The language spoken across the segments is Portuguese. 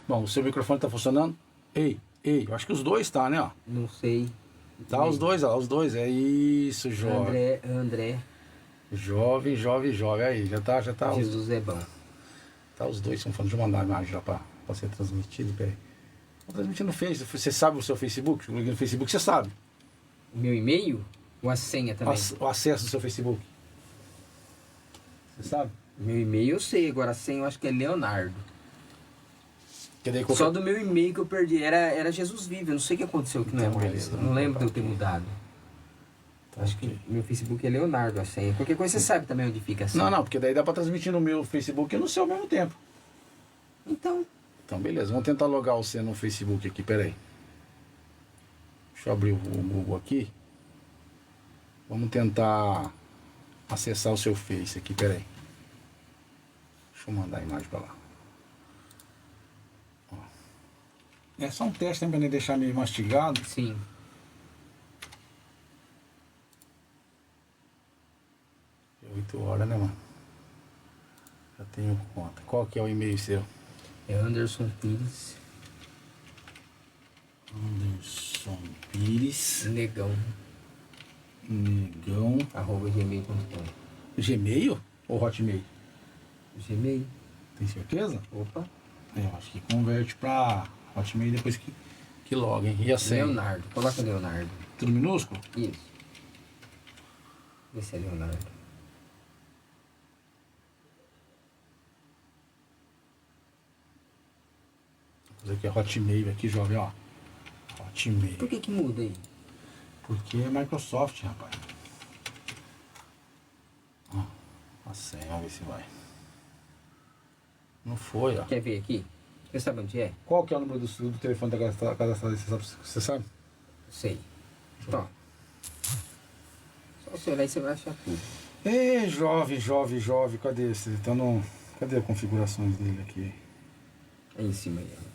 Bom, o seu microfone tá funcionando? Ei, eu acho que os dois tá, né, ó. Não sei. Tá os dois, ó, os dois. É isso, jovem. André. Jovem. Aí, já tá. Jesus é bom. Tá os dois falando. Deixa eu mandar a imagem já pra ser transmitido. Peraí. Vou transmitir no Facebook. Você sabe o seu Facebook? No Facebook você sabe. O meu e-mail? Ou a senha também? O acesso do seu Facebook. Você sabe? Meu e-mail eu sei, agora a senha eu acho que é Leonardo. Que daí, Só do meu e-mail que eu perdi. Era Jesus Vive. Eu não sei o que aconteceu que não é Então, mais. beleza. Eu não lembro de eu ter mudado. Tá, Acho ok. que meu Facebook é Leonardo a senha. Qualquer coisa você sabe também onde fica a senha. Não, porque daí dá pra transmitir no meu Facebook e no seu ao mesmo tempo. Então, Beleza. Vamos tentar logar você no Facebook aqui, peraí. Deixa eu abrir o Google aqui. Vamos tentar acessar o seu Face aqui, peraí. Deixa eu mandar a imagem pra lá. Ó. É só um teste, né, pra não deixar meio mastigado. sim. 8 horas, né, mano? Já tenho conta. Qual que é o e-mail seu? É Anderson Pires. Anderson Pires. Negão. @gmail.com. Gmail ou Hotmail? Gmail. Tem certeza? Opa. Eu acho que converte pra Hotmail depois que loga, hein? E a senha? Leonardo. Coloca Leonardo. Tudo minúsculo? Isso. Esse é Leonardo. Vou fazer aqui a Hotmail aqui, jovem, ó. Hotmail. Por que muda aí? Porque é Microsoft, rapaz. Ó, a senha, vamos ver se vai. Não foi, ó. Quer ver aqui? Você sabe onde é? Qual que é o número do telefone da cadastrada? Você sabe? Sei. Ó. Só você olhar e você vai achar tudo. Ei, jovem. Cadê esse? Tá no... Cadê as configurações dele aqui? Aí em cima aí, ó.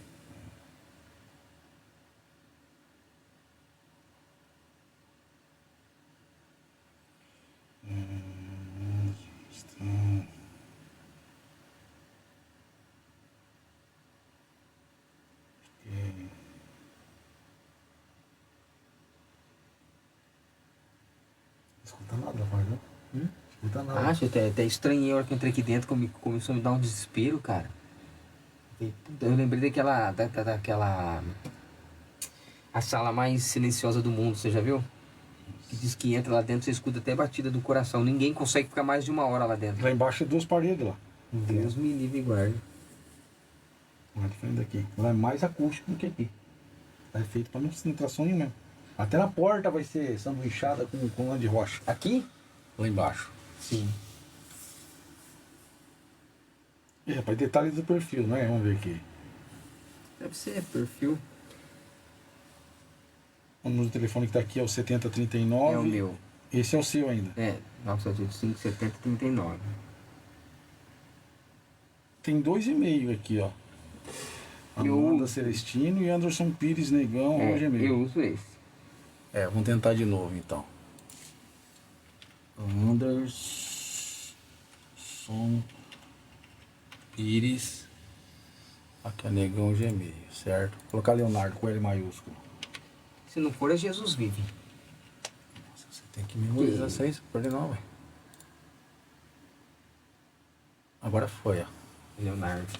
Escuta nada, rapaz, viu? Escuta nada. Acho, até estranhei a hora que eu entrei aqui dentro, começou a me dar um desespero, cara. Eu lembrei daquela... A sala mais silenciosa do mundo, você já viu? Que diz que entra lá dentro, você escuta até a batida do coração. Ninguém consegue ficar mais de 1 hora lá dentro. Lá embaixo é 2 paredes lá. Deus me livre e guarde. Lá de frente daqui. Lá é mais acústico do que aqui. Lá é feito pra não entrar som nenhum mesmo. Até na porta vai ser sanduichada com lã de rocha. Aqui? Lá embaixo. Sim. E, rapaz, detalhes do perfil, não é? Vamos ver aqui. Deve ser perfil. O número do telefone que tá aqui é o 7039. É o meu. Esse é o seu ainda. É, 975 70 39. Tem 2 e-mails aqui, ó. Amanda Celestino e Anderson Pires Negão, Gmail. Eu uso esse. Vamos tentar de novo então. Anderson Pires. Aqui é Negão Gmail, certo? Vou colocar Leonardo com L maiúsculo. Se não for, é Jesus Vive. Nossa, você tem que memorizar isso aí, pode não, velho. Agora foi, ó. Leonardo.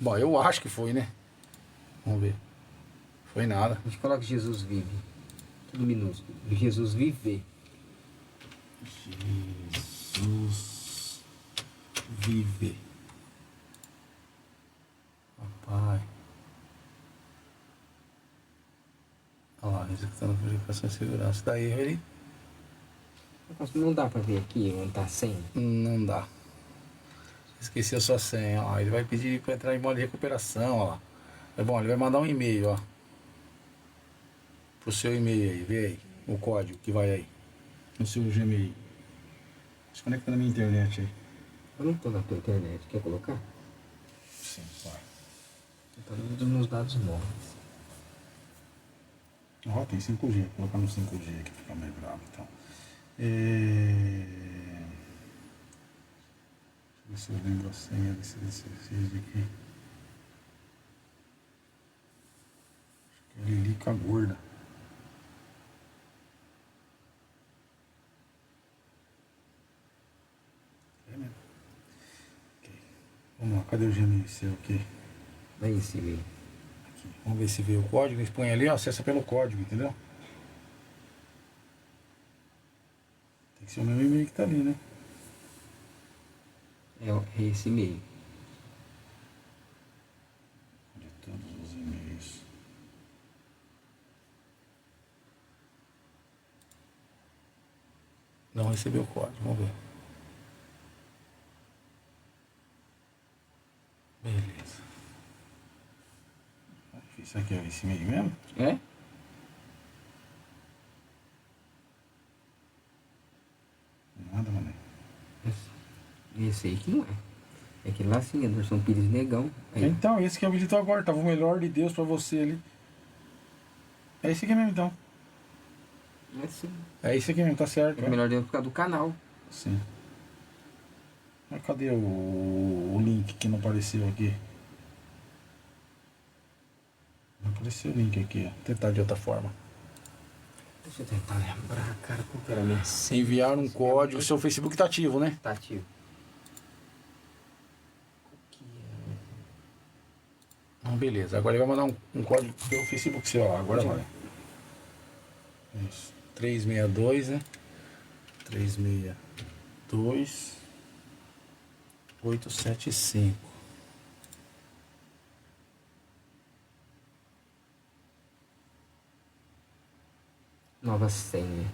Bom, eu acho que foi, né? Vamos ver. Foi nada. A gente coloca Jesus Vive. Tudo minúsculo. Jesus Vive. Jesus vive. Papai. Olha lá, executando verificação de segurança. Daí ele Não dá pra ver aqui onde tá a senha. não dá. Esqueceu sua senha, ó. Ele vai pedir para entrar em modo de recuperação, ó. É bom, ele vai mandar um e-mail, ó. Pro seu e-mail aí, vê aí. O código que vai aí. No seu Gmail. Desconecta na minha internet aí. Eu não tô na tua internet. Quer colocar? Sim, vai. Tá nos meus dados móveis. Ó, tem 5G. Vou colocar no 5G aqui, ficar mais bravo, então. Deixa eu ver se eu lembro a senha desse aqui. ficar gorda. É mesmo. Ok. Vamos lá, cadê o Gmail seu aqui? Vai em cima aí. Aqui. Vamos ver se veio o código. Eles põem ali, ó, acessa pelo código, entendeu? Tem que ser o meu e-mail que tá ali, né? É esse e-mail. De todos os e-mails. Não recebeu o código, vamos ver. Beleza. Isso aqui é esse e-mail mesmo? É? Nada, mané. Esse aí que não é. É aquele lá sim, Anderson Pires Negão. Aí. Então, esse que habilitou agora, tava o melhor de Deus pra você ali. É esse aqui mesmo, então. É sim. É esse aqui mesmo, tá certo. É melhor dentro por causa do canal. Sim. Mas cadê o link que não apareceu aqui? Não apareceu o link aqui, ó. Vou tentar de outra forma. Deixa eu tentar lembrar, cara, qual que era a minha senha? Enviar um código, seu Facebook tá ativo, né? Tá ativo. Qual que Então, beleza. Agora ele vai mandar um código pelo Facebook seu, ó. Agora vai. Isso. 362, né? 362 875. Nova senha.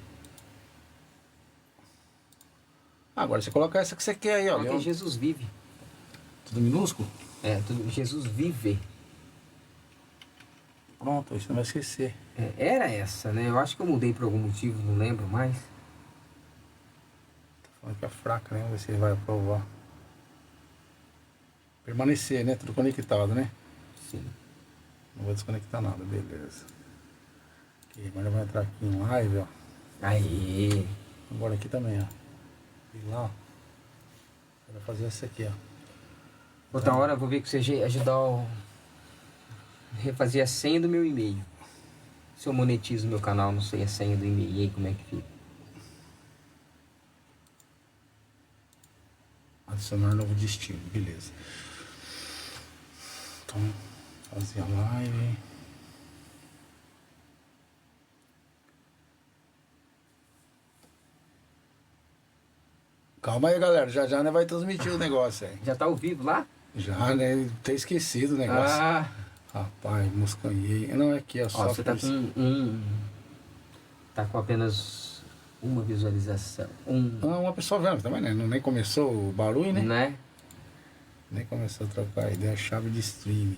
Agora você coloca essa que você quer aí, ó. Coloquei Jesus Vive. Tudo minúsculo? É, tudo Jesus Vive. Pronto, isso não vai esquecer. É, era essa, né? Eu acho que eu mudei por algum motivo, não lembro mais. Tá falando que é fraca, né? Vamos ver se ele vai aprovar. Permanecer, né? Tudo conectado, né? Sim. Não vou desconectar nada, beleza. Aqui, agora vai entrar aqui em live, ó. Aí. Agora aqui também, ó. E lá, ó. Vai fazer essa aqui, ó. Outra hora eu vou ver que você ajudar a refazer a senha do meu e-mail. Se eu monetizo meu canal, não sei a senha do e-mail. E aí, como é que fica? Adicionar novo destino, beleza. Então, fazer a live. Calma aí, galera. Já já né, vai transmitir o negócio aí. Já tá ao vivo lá? Já, né? Ter esquecido o negócio. Ah! Rapaz, moscanhei. Não, é aqui, ó. Ó, Só você tá fiz. com tá com apenas uma visualização. Não, uma pessoa vendo também, né? Nem começou o barulho, né? Né? Nem começou a trocar ideia. Chave de stream.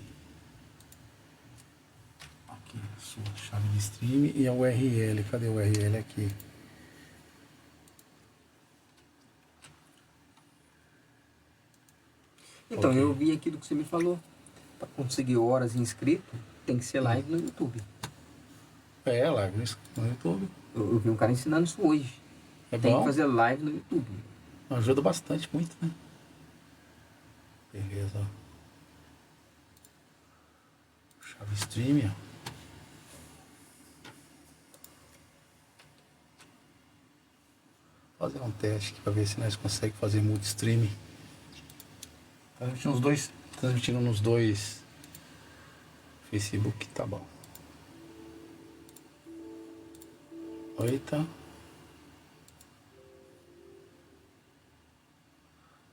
Aqui, sua chave de stream e a URL. Cadê a URL aqui? Então, Ok. eu vi aquilo que você me falou. Pra conseguir horas inscrito, tem que ser live no YouTube. É, live no YouTube. Eu vi um cara ensinando isso hoje. É Tem bom. que fazer live no YouTube. Ajuda bastante, muito, né? Beleza, ó. Chave stream, ó. Fazer um teste aqui pra ver se nós conseguimos fazer multi-streaming. Transmitindo nos dois Facebook, tá bom. Eita.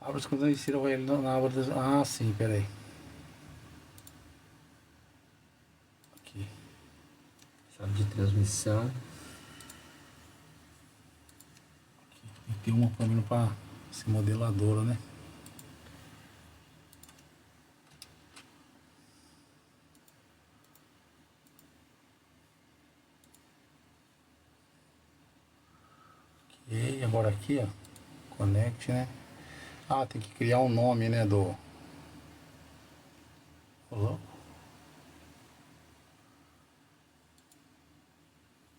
Abra as contas e tira ele na aba das... Ah, sim, peraí. Aqui. Chave de transmissão. Tem que ter uma câmera pra ser modeladora, né? Ok, agora aqui, ó. Connect, né? Ah, tem que criar um nome, né, do... Ô, louco.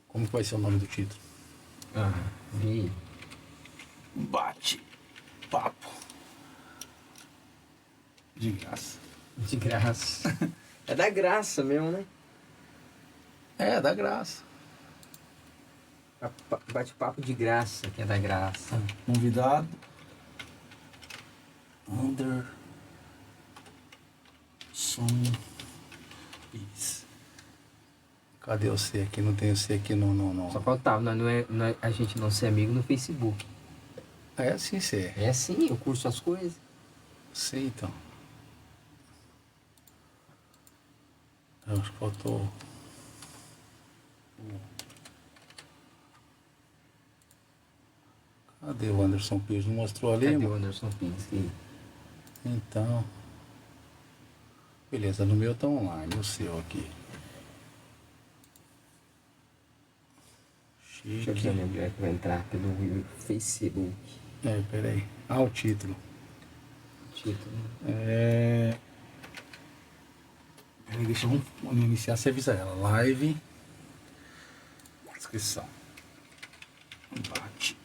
Como que vai ser o nome do título? Ah, vi. Bate papo de graça. De graça. É da graça mesmo, né? É, dá graça. Bate-papo de graça, que é da graça. Convidado. Anderson Pires. Cadê você aqui? Não tem você aqui no. Só faltava, a gente não ser amigo no Facebook. É assim, você. É assim, eu curso as coisas. Sei, então. Eu acho que faltou. Cadê o Anderson Pires? Não mostrou ali, Cadê mano? o Anderson Pires? Então. Beleza, no meu tá online, o seu aqui. Deixa eu Chique. ver minha mulher que vai entrar pelo Facebook. É, peraí. Ah, o título. Título. Peraí, deixa eu iniciar, você avisa ela. Live. Inscrição. Bate.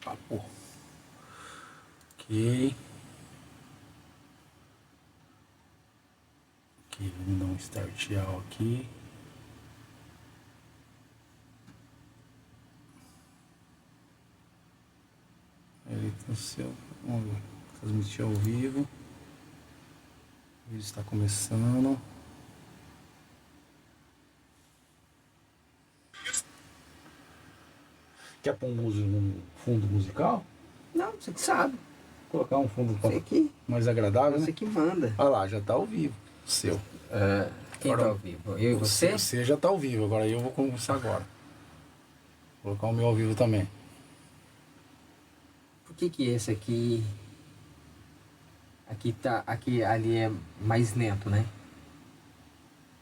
Papo. Ok. Ok, vamos dar um start all aqui. Ele no seu. Vamos ver. Transmitir ao vivo. O vídeo está começando. Quer pôr um fundo musical? Não, você que sabe. Colocar um fundo Você que, mais agradável, você né? que manda. Olha lá, já tá ao vivo. O seu. Quem Agora, tá ao vivo? Eu e você? Você já tá ao vivo, agora eu vou começar agora. Vou colocar o meu ao vivo também. Por que esse aqui... ali é mais lento, né?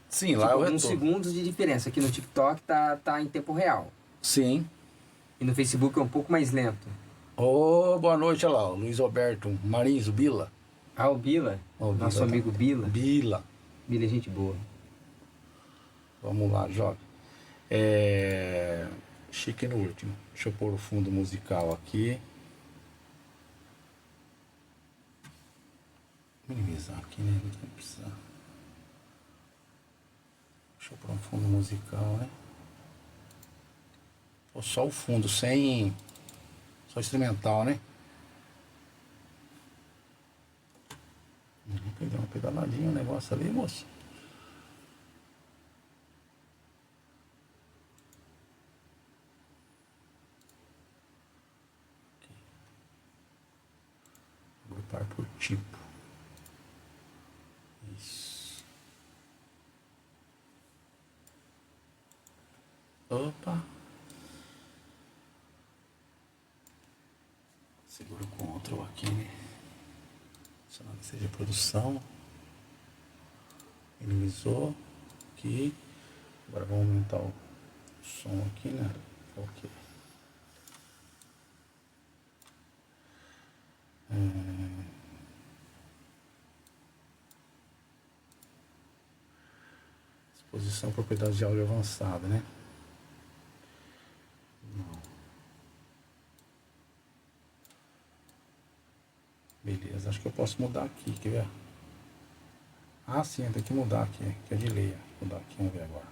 Sim, lá é o Tipo, retorno. uns segundos de diferença. Aqui no TikTok tá em tempo real. Sim. E no Facebook é um pouco mais lento. Ô, boa noite, olha lá, o Luiz Roberto Marins, o Bila. Ah, o Bila? Ó, o Nosso Bila amigo Bila. Bila. Bila é gente boa. Vamos lá, jovem. Chique no último. Deixa eu pôr o fundo musical aqui. Minimizar aqui, né? Não vai precisar. Deixa eu pôr um fundo musical, né? Ou só o fundo, sem... Só instrumental, né? Deu uma pedaladinha o negócio ali, moço. Agrupar por tipo. Isso. Opa. Segura o Ctrl aqui, né? Selecionando que seja produção. Minimizou. Aqui. Agora vamos aumentar o som aqui, né? Ok. Exposição propriedade de áudio avançada, né? Não. Beleza, acho que eu posso mudar aqui, quer ver? Ah, sim, tem que mudar aqui, que é de lei. Vou mudar aqui, vamos ver agora.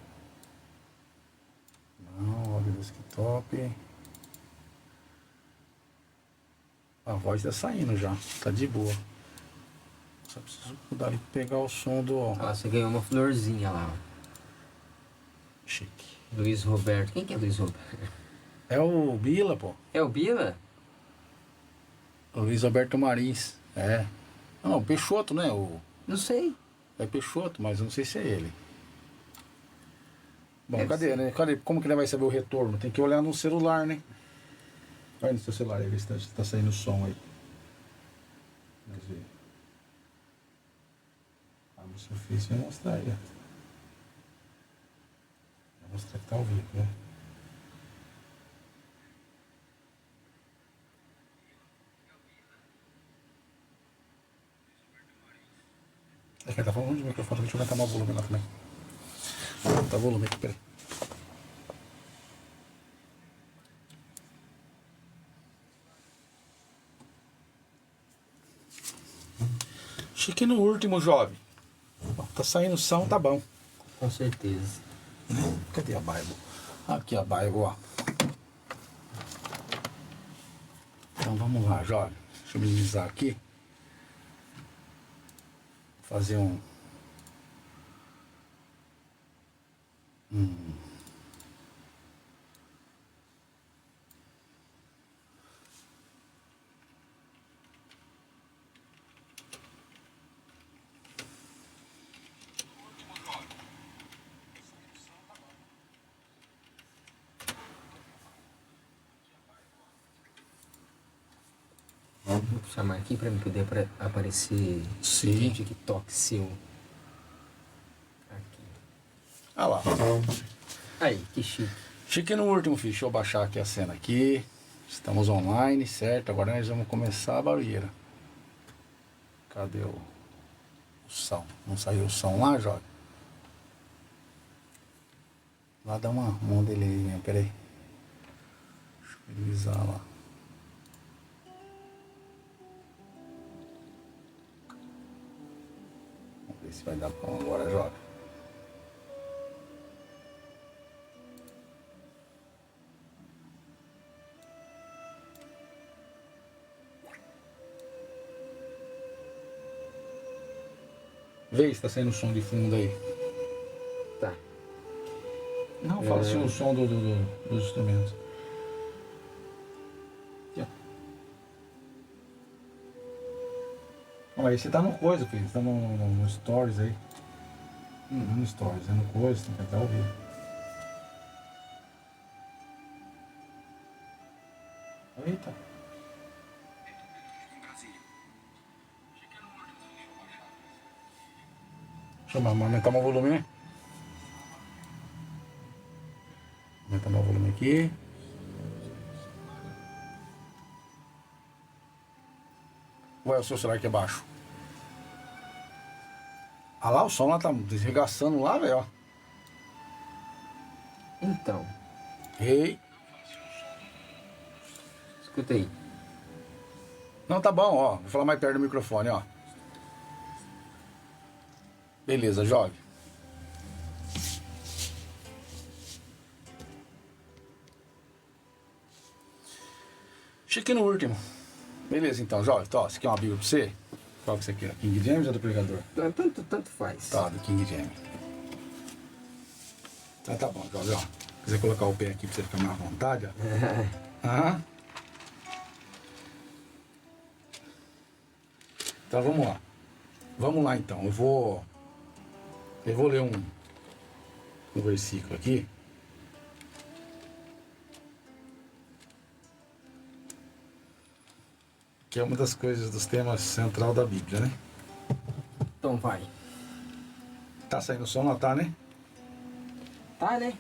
Não, áudio desktop. A voz tá saindo já, tá de boa. Só preciso mudar ali, pegar o som do... Ah, você ganhou uma florzinha lá. Chique. Luiz Roberto. Quem que é Luiz Roberto? É o Bila, pô. É o Bila? O Luiz Roberto Marins. É. Não, o Peixoto, né? Não sei. É Peixoto, mas eu não sei se é ele. Bom, Deve cadê, ser. né? Cadê? Como que ele vai saber o retorno? Tem que olhar no celular, né? Vai no seu celular aí, ver se tá saindo o som aí. Vamos ver. No Surface vai mostrar aí, ó. Vai mostrar que tá ao vivo, né? É que ele tá falando de microfone, deixa eu aumentar mais o volume lá também. Tá o volume aqui, peraí. Chique no último, jovem. Tá saindo som, tá bom. Com certeza. Cadê a Bible? Aqui a Bible, ó. Então vamos lá, jovem. Deixa eu minimizar aqui. Fazer um... Vou chamar aqui pra me poder aparecer Sim. no TikTok seu. Aqui. Ah lá. Aí, que chique. Chique no último, filho. Deixa eu baixar aqui a cena aqui. Estamos online, certo? Agora nós vamos começar a barulheira. Cadê o som? Não saiu o som lá, jovem? Lá dá uma delay, peraí. Deixa eu minimizar lá. Vamos ver se vai dar bom agora, jovem. Vê se tá saindo som de fundo aí. Tá. Não, fala assim o som dos instrumentos. Aqui, ó. Olha aí, você tá no coisa, filho. Você tá no stories aí. Não no stories, é no coisa, tem que até ouvir. Eita. Deixa eu aumentar meu volume, né? Aumentar meu volume aqui. Ué, o seu celular aqui é baixo. Ah lá, o som lá tá desregaçando lá, velho, ó. Então, Ei. escuta aí. Não, tá bom, ó. Vou falar mais perto do microfone, ó. Beleza, jovem. Chique no último. Beleza, então, jovem. Tó, você quer uma bíblia pra você? Qual que você quer? King James ou do Pregador? Tanto faz. Tá, do King James. Tá bom, jovem, ó. Quiser colocar o pé aqui pra você ficar mais à vontade, ó. Aham. Então, vamos lá. Vamos lá, então. Eu vou ler um versículo aqui. Que é uma das coisas, dos temas central da Bíblia, né? Então vai. Tá saindo som, não tá, né? Tá, né?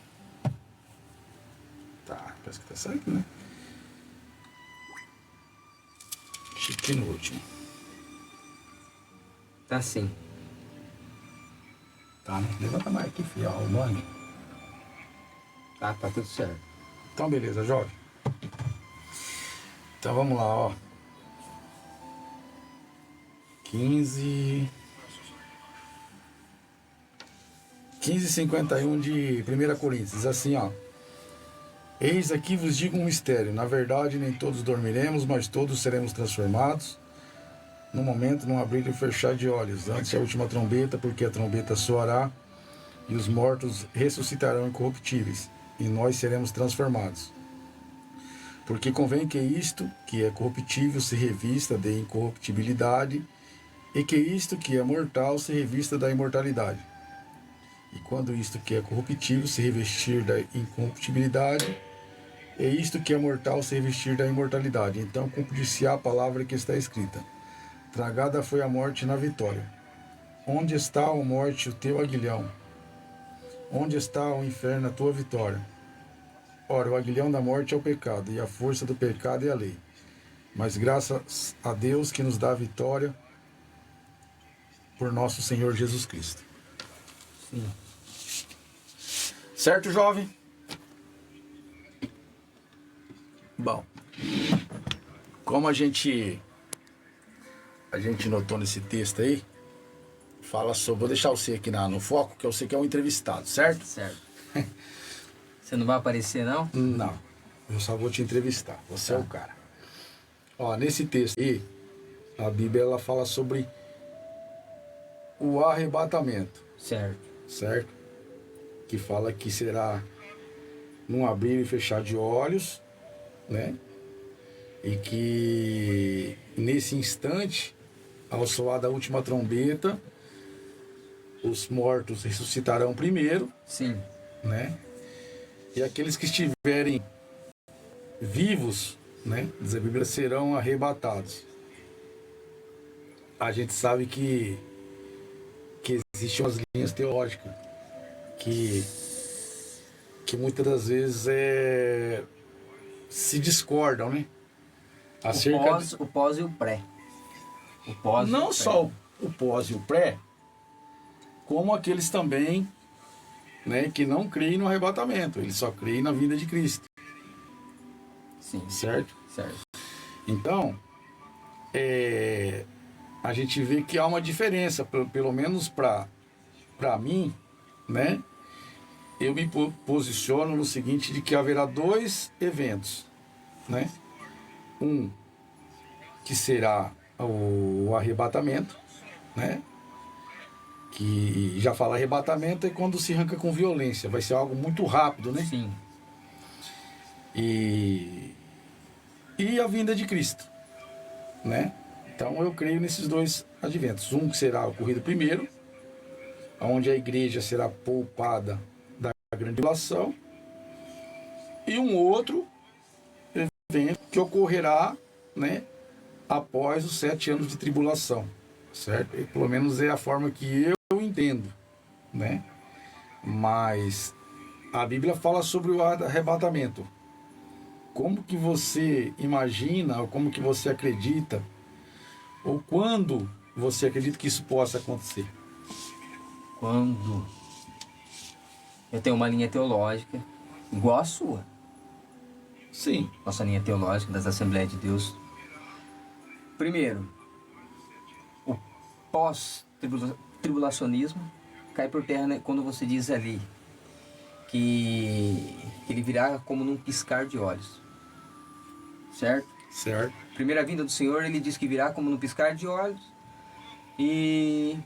Tá, parece que tá saindo, né? Chique no último. Tá sim. Tá, né? Levanta mais aqui, filho, ó, o mangue. Tá tudo certo. Então, beleza, jovem. Então, vamos lá, ó. 15:51 de 1 Coríntios, diz assim, ó. Eis aqui vos digo um mistério. Na verdade, nem todos dormiremos, mas todos seremos transformados. No momento, num abrir e fechar de olhos, antes da última trombeta, porque a trombeta soará e os mortos ressuscitarão incorruptíveis, e nós seremos transformados. Porque convém que isto, que é corruptível, se revista de incorruptibilidade, e que isto, que é mortal, se revista da imortalidade. E quando isto que é corruptível se revestir da incorruptibilidade, e isto que é mortal se revestir da imortalidade, então cumprir-se-á a palavra que está escrita. Tragada foi a morte na vitória. Onde está, ó morte, o teu aguilhão? Onde está, ó inferno, a tua vitória? Ora, o aguilhão da morte é o pecado, e a força do pecado é a lei. Mas graças a Deus que nos dá a vitória por nosso Senhor Jesus Cristo. Sim. Certo, jovem? Bom, como a gente notou nesse texto aí, fala sobre... Vou deixar você aqui no foco, que eu sei que é um entrevistado, certo? Certo. Você não vai aparecer, não? Não, eu só vou te entrevistar, você é o cara. Ó, nesse texto aí, a Bíblia ela fala sobre o arrebatamento, Certo. certo? Que fala que será num abrir e fechar de olhos, né? E que nesse instante, ao soar da última trombeta, os mortos ressuscitarão primeiro, Sim. né? E aqueles que estiverem vivos, né? Diz a Bíblia, serão arrebatados. A gente sabe que existem umas linhas teológicas que muitas das vezes se discordam, né? O pós e o pré. O pós e o Não pré. só o pós e o pré, como aqueles também, né, que não creem no arrebatamento, eles só creem na vinda de Cristo, Sim. certo? Certo. Então, a gente vê que há uma diferença, pelo menos para mim, né? Eu me posiciono no seguinte, de que haverá dois eventos, né? Um que será o arrebatamento, né? Que já fala arrebatamento é quando se arranca com violência, vai ser algo muito rápido, né? Sim. E a vinda de Cristo, né? Então eu creio nesses dois adventos. Um que será ocorrido primeiro, onde a igreja será poupada da grande tribulação, e um outro evento que ocorrerá, né, após os 7 anos de tribulação, certo? E, pelo menos é a forma que eu entendo, né? Mas a Bíblia fala sobre o arrebatamento. Como que você imagina, ou como que você acredita, ou quando você acredita que isso possa acontecer? Quando eu tenho uma linha teológica igual a sua. Sim, Nossa linha teológica das Assembleias de Deus. Primeiro, o pós-tribulacionismo cai por terra, né, quando você diz ali que ele virá como num piscar de olhos. Certo? certo. Primeira vinda do Senhor, ele diz que virá como num piscar de olhos. E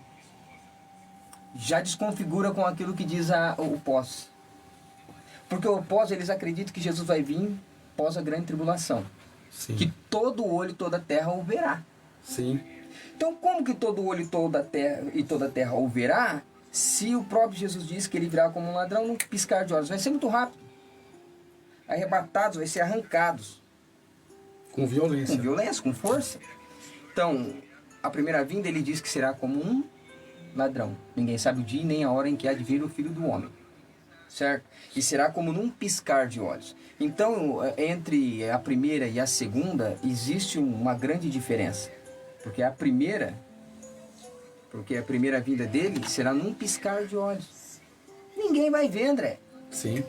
já desconfigura com aquilo que diz o pós. Porque o pós, eles acreditam que Jesus vai vir pós a grande tribulação. Sim, Que todo olho e toda a terra o verá. sim, Então, como que todo olho e toda a terra o verá, se o próprio Jesus diz que ele virá como um ladrão num piscar de olhos? Vai ser muito rápido. Arrebatados, vai ser arrancados. com violência. Com violência, com força. Então, a primeira vinda ele diz que será como um ladrão. Ninguém sabe o dia nem a hora em que há de vir o Filho do Homem. Certo? E será como num piscar de olhos. Então, entre a primeira e a segunda, existe uma grande diferença. Porque a primeira vinda dele será num piscar de olhos. Ninguém vai ver, André. Sim,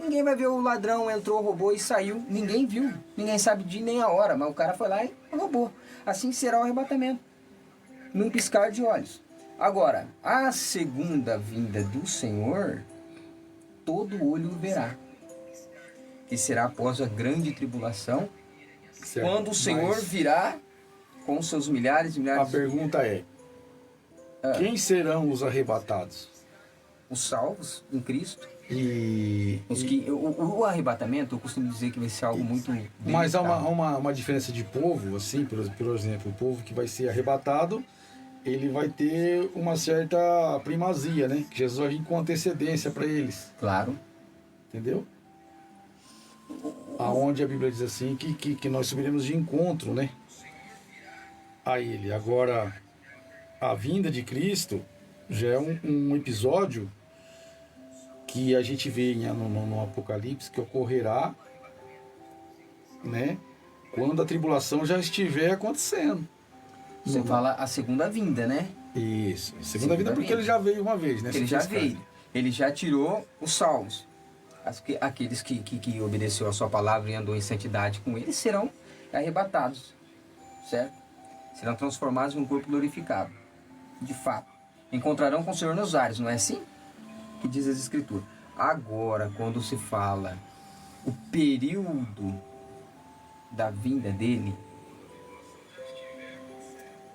Ninguém vai ver o ladrão, entrou, roubou e saiu. Ninguém viu. Ninguém sabe o dia nem a hora, mas o cara foi lá e roubou. Assim será o arrebatamento. Num piscar de olhos. Agora, a segunda vinda do Senhor, todo olho o verá. Que será após a grande tribulação, certo. quando o Senhor Mas virá com seus milhares e a milhares de pergunta é: quem serão os arrebatados? os salvos em Cristo. E O arrebatamento, eu costumo dizer que vai ser algo muito mas há delicado. uma diferença de povo, assim, por exemplo, o povo que vai ser arrebatado, ele vai ter uma certa primazia, né? Que Jesus vai vir com antecedência para eles, Claro. entendeu? Aonde a Bíblia diz assim que nós subiremos de encontro, né? A ele. Agora, a vinda de Cristo já é um episódio que a gente vê no Apocalipse que ocorrerá, né? Quando a tribulação já estiver acontecendo. Você fala a segunda vinda, né? Isso. Segunda Segunda vida porque vinda. ele já veio uma vez, né? Ele já Esse cara. veio. Ele já tirou os salvos. Aqueles que obedeceu a sua palavra e andou em santidade com ele serão arrebatados. Certo? Serão transformados em um corpo glorificado. De fato. Encontrarão com o Senhor nos ares, não é assim? Que diz as Escrituras. Agora, quando se fala o período da vinda dele,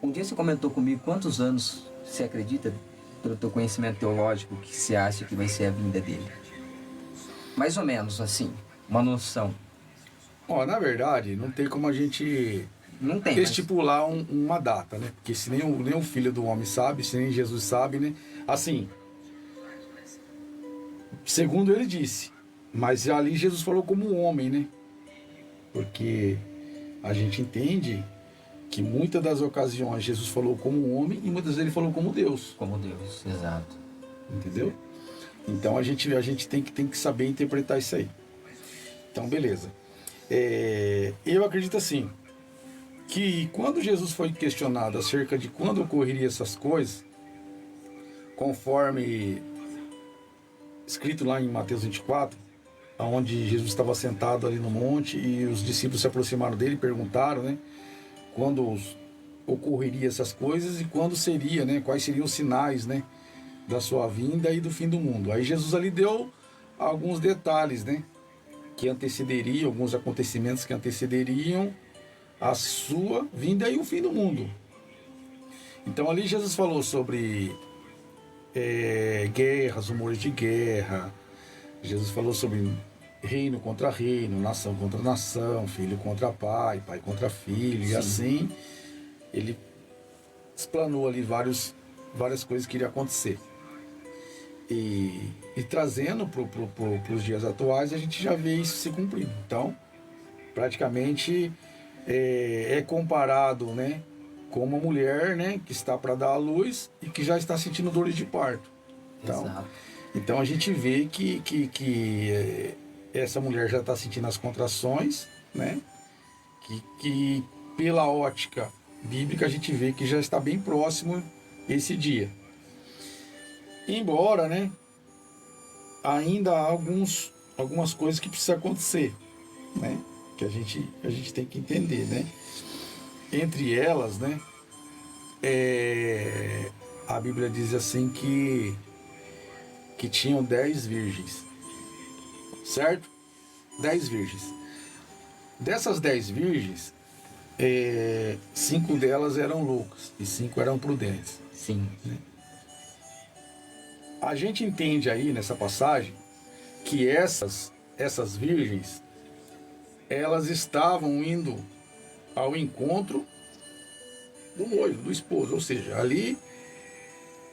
um dia você comentou comigo quantos anos você acredita, pelo teu conhecimento teológico, que você acha que vai ser a vinda dele? Mais ou menos assim, uma noção. Ó, na verdade, não tem como a gente Não tem, mas... estipular uma data, né? Porque se nem o Filho do Homem sabe, se nem Jesus sabe, né? Assim, segundo ele disse, mas ali Jesus falou como homem, né? Porque a gente entende que muitas das ocasiões Jesus falou como homem e muitas vezes ele falou como Deus. Como Deus, exato. Entendeu? Então a gente tem que saber interpretar isso aí. Então, beleza. Eu acredito assim, que quando Jesus foi questionado acerca de quando ocorreria essas coisas, conforme escrito lá em Mateus 24, onde Jesus estava sentado ali no monte e os discípulos se aproximaram dele e perguntaram, né, quando ocorreria essas coisas e quando seria, né, quais seriam os sinais, né, da sua vinda e do fim do mundo. Aí Jesus ali deu alguns detalhes, né, que antecederiam, alguns acontecimentos que antecederiam a sua vinda e o fim do mundo. Então ali Jesus falou sobre guerras, rumores de guerra. Jesus falou sobre reino contra reino, nação contra nação, filho contra pai, pai contra filho. Sim. E assim ele explanou ali várias coisas que iriam acontecer. E trazendo para os dias atuais, a gente já vê isso se cumprindo. Então, praticamente é comparado, né, com uma mulher, né, que está para dar à luz e que já está sentindo dores de parto. Então a gente vê que essa mulher já está sentindo as contrações, né, que pela ótica bíblica a gente vê que já está bem próximo esse dia. Embora, né, ainda há algumas coisas que precisam acontecer, né, que a gente tem que entender, né. Entre elas, né, a Bíblia diz assim que tinham 10 virgens, certo? 10 virgens. Dessas 10 virgens, 5 delas eram loucas e 5 eram prudentes. Sim. Né? A gente entende aí nessa passagem que essas virgens, elas estavam indo ao encontro do noivo, do esposo, ou seja, ali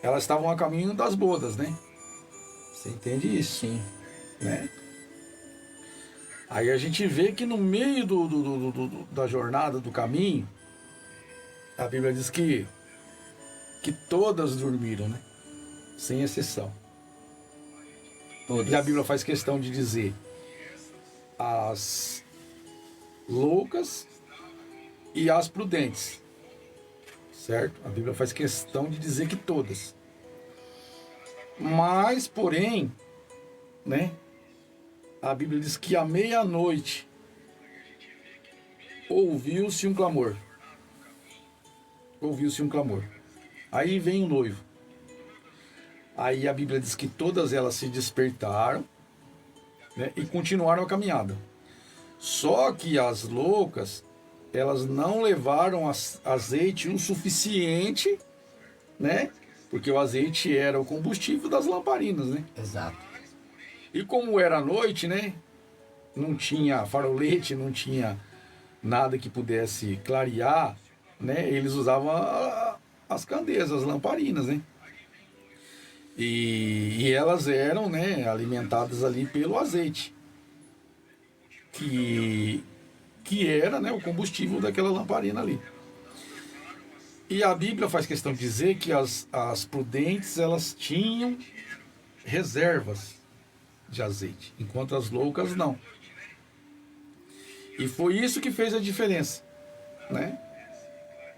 elas estavam a caminho das bodas, né? Você entende isso? Sim. Né? Aí a gente vê que no meio da jornada, do caminho, a Bíblia diz que todas dormiram, né? Sem exceção. Todas. E a Bíblia faz questão de dizer as loucas e as prudentes, certo? A Bíblia faz questão de dizer que todas. Mas, porém, né, a Bíblia diz que à meia-noite ouviu-se um clamor. Ouviu-se um clamor. Aí vem o noivo. Aí a Bíblia diz que todas elas se despertaram, né, e continuaram a caminhada. Só que as loucas, elas não levaram azeite o suficiente, né? Porque o azeite era o combustível das lamparinas, né? Exato. E como era noite, né? Não tinha farolete, não tinha nada que pudesse clarear, né? Eles usavam as candeias, as lamparinas, né? E elas eram, né, alimentadas ali pelo azeite, que era, né, o combustível daquela lamparina ali. E a Bíblia faz questão de dizer que as prudentes, elas tinham reservas de azeite, enquanto as loucas não. E foi isso que fez a diferença, né?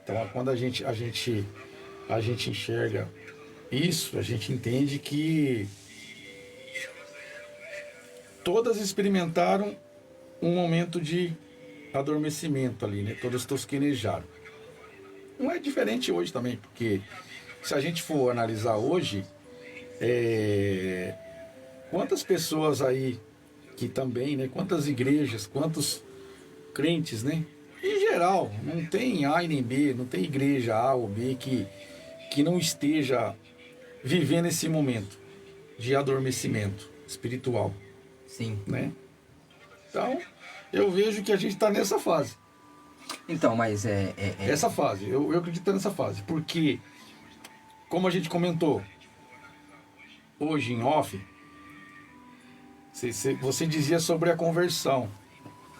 Então, quando a gente enxerga isso, a gente entende que todas experimentaram um momento de adormecimento ali, né? Todas tosquenejaram. Não é diferente hoje também, porque se a gente for analisar hoje, quantas pessoas aí que também, né? Quantas igrejas, quantos crentes, né? Em geral, não tem A e nem B, não tem igreja A ou B que não esteja vivendo esse momento de adormecimento espiritual, Sim. né? Então, eu vejo que a gente está nessa fase. Então, mas Essa fase, eu acredito nessa fase, porque, como a gente comentou hoje em off, você dizia sobre a conversão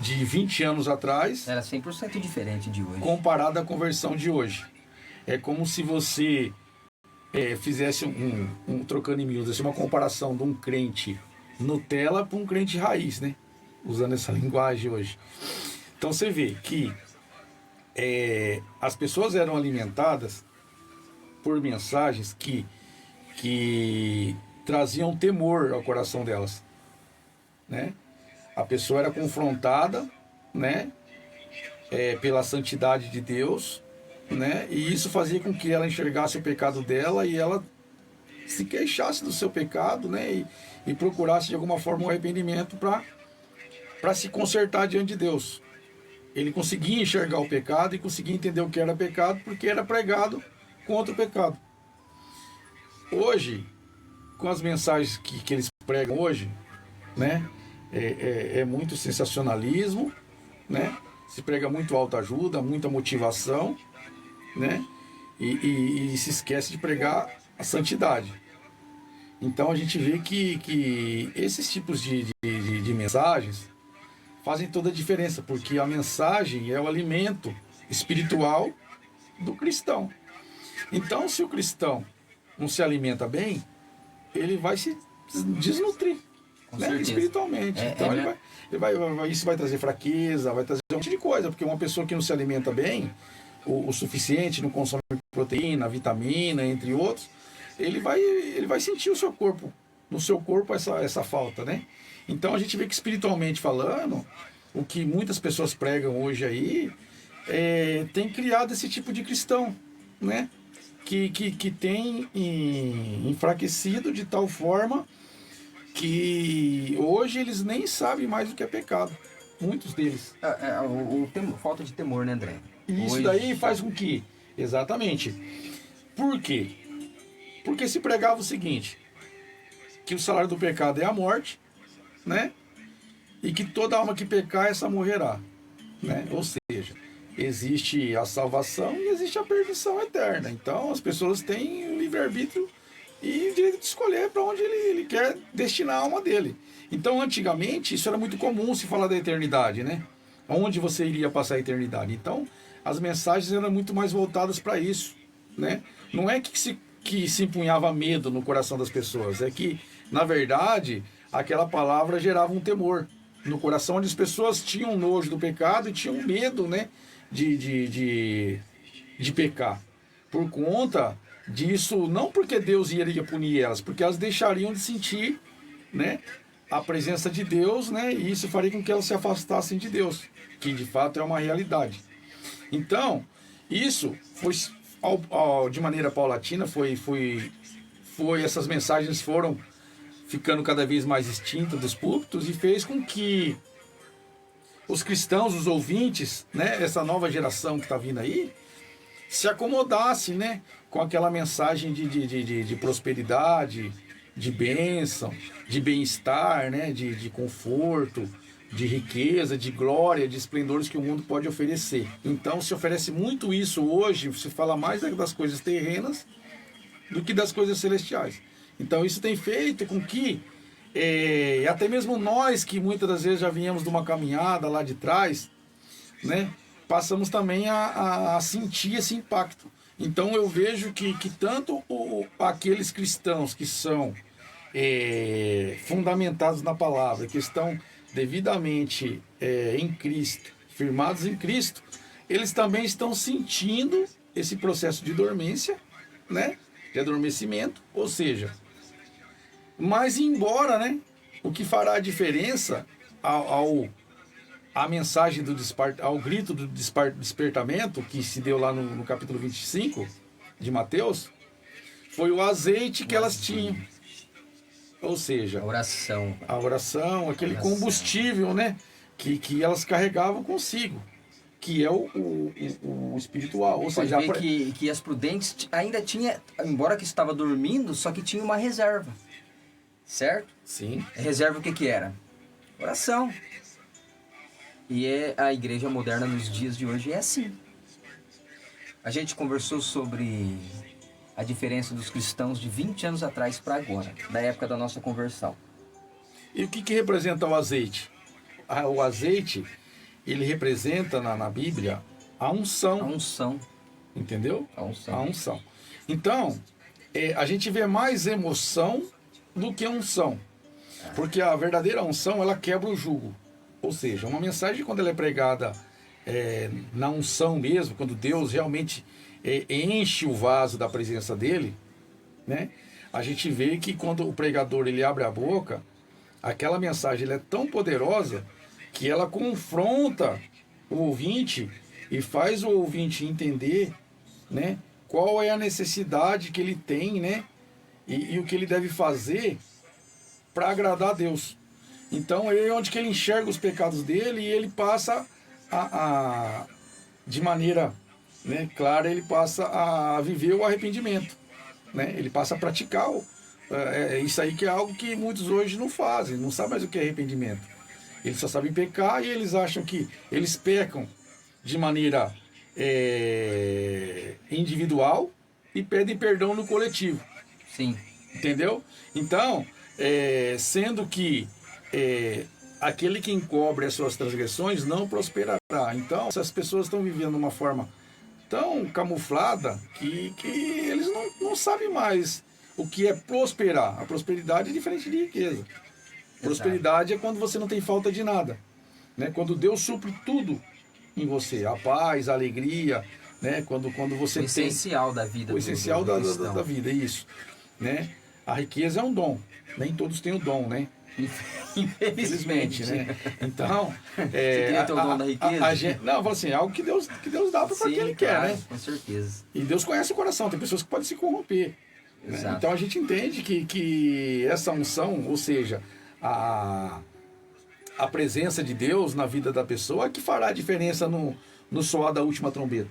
de 20 anos atrás era 100% diferente de hoje. comparada à conversão de hoje. É como se você fizesse trocando em miúdos, uma comparação de um crente Nutella para um crente raiz, né? Usando essa linguagem hoje. Então você vê que as pessoas eram alimentadas por mensagens que traziam temor ao coração delas, né? A pessoa era confrontada, né, pela santidade de Deus, né? E isso fazia com que ela enxergasse o pecado dela e ela se queixasse do seu pecado, né? E procurasse de alguma forma um arrependimento para se consertar diante de Deus. Ele conseguia enxergar o pecado e conseguia entender o que era pecado porque era pregado contra o pecado. Hoje, com as mensagens que eles pregam hoje, né? É muito sensacionalismo, né? Se prega muito autoajuda, muita motivação, né? E se esquece de pregar a santidade. Então a gente vê que esses tipos de mensagens fazem toda a diferença, porque a mensagem é o alimento espiritual do cristão. Então, se o cristão não se alimenta bem, ele vai se desnutrir, né, espiritualmente. Então isso vai trazer fraqueza, vai trazer um monte de coisa, porque uma pessoa que não se alimenta bem, o suficiente, não consome proteína, vitamina, entre outros, ele vai sentir no seu corpo essa falta, né? Então a gente vê que espiritualmente falando, o que muitas pessoas pregam hoje aí, tem criado esse tipo de cristão, né? Que tem enfraquecido de tal forma que hoje eles nem sabem mais o que é pecado. Muitos deles. Falta de temor, né, André? E isso daí faz com que... Exatamente. Por quê? Porque se pregava o seguinte, que o salário do pecado é a morte, né? E que toda alma que pecar, essa morrerá, né? Ou seja, existe a salvação e existe a perdição eterna. Então as pessoas têm o livre-arbítrio e o direito de escolher para onde ele quer destinar a alma dele. Então antigamente isso era muito comum se falar da eternidade, né? Onde você iria passar a eternidade. Então as mensagens eram muito mais voltadas para isso, né? Não é que se empunhava medo no coração das pessoas, é que, na verdade, aquela palavra gerava um temor no coração, onde as pessoas tinham nojo do pecado e tinham medo, né, de pecar. Por conta disso, não porque Deus iria punir elas, porque elas deixariam de sentir, né, a presença de Deus, né, e isso faria com que elas se afastassem de Deus, que de fato é uma realidade. Então, isso foi de maneira paulatina, essas mensagens foram ficando cada vez mais extintas dos púlpitos e fez com que os cristãos, os ouvintes, né, essa nova geração que está vindo aí, se acomodasse, né, com aquela mensagem de prosperidade, de bênção, de bem-estar, né, de conforto, de riqueza, de glória, de esplendores que o mundo pode oferecer. Então se oferece muito isso hoje, se fala mais das coisas terrenas do que das coisas celestiais. Então isso tem feito com que até mesmo nós, que muitas das vezes já viemos de uma caminhada lá de trás, né, passamos também a sentir esse impacto. Então eu vejo que tanto aqueles cristãos que são fundamentados na palavra, que estão devidamente em Cristo, firmados em Cristo, eles também estão sentindo esse processo de dormência, né, de adormecimento, ou seja, mas embora, né, o que fará a diferença a mensagem ao grito do despertamento que se deu lá no capítulo 25 de Mateus, foi o azeite que elas tinham. Ou seja, A oração, aquele combustível, né? Que elas carregavam consigo, que é o espiritual. Ou Pode seja, ver que as prudentes ainda tinha, embora que estava dormindo, só que tinha uma reserva. Certo? sim. Reserva o que era? Oração. E a igreja moderna nos dias de hoje é assim. A gente conversou sobre a diferença dos cristãos de 20 anos atrás para agora, da época da nossa conversão. E o que representa o azeite? O azeite, ele representa na Bíblia a unção. A unção. Entendeu? A unção. A unção. Então, a gente vê mais emoção do que unção. Porque a verdadeira unção, ela quebra o jugo. Ou seja, uma mensagem, quando ela é pregada na unção mesmo, quando Deus realmente enche o vaso da presença dele, né? A gente vê que quando o pregador ele abre a boca, aquela mensagem ela é tão poderosa que ela confronta o ouvinte e faz o ouvinte entender, né, qual é a necessidade que ele tem, né, e o que ele deve fazer para agradar a Deus. Então é onde que ele enxerga os pecados dele e ele passa de maneira, né, clara, ele passa a viver o arrependimento, né? Ele passa a praticar isso aí, que é algo que muitos hoje não fazem, não sabem mais o que é arrependimento. Eles só sabem pecar e eles acham que eles pecam de maneira individual e pedem perdão no coletivo. Sim. Entendeu? Então, sendo que aquele que encobre as suas transgressões não prosperará. Então, essas pessoas estão vivendo de uma forma tão camuflada que eles não sabem mais o que é prosperar. A prosperidade é diferente de riqueza. Exato. Prosperidade é quando você não tem falta de nada, né? Quando Deus supre tudo em você, a paz, a alegria, né? Quando você o essencial da vida. O essencial da vida, isso, né? A riqueza é um dom. Nem todos têm o dom, né? Infelizmente, né? Então, você queria ter o dom da riqueza? Não, eu falo assim, é algo que Deus dá para quem Ele quer, né? Com certeza. E Deus conhece o coração, tem pessoas que podem se corromper. Né? Então a gente entende que essa unção, ou seja, a presença de Deus na vida da pessoa é que fará a diferença no soar da última trombeta.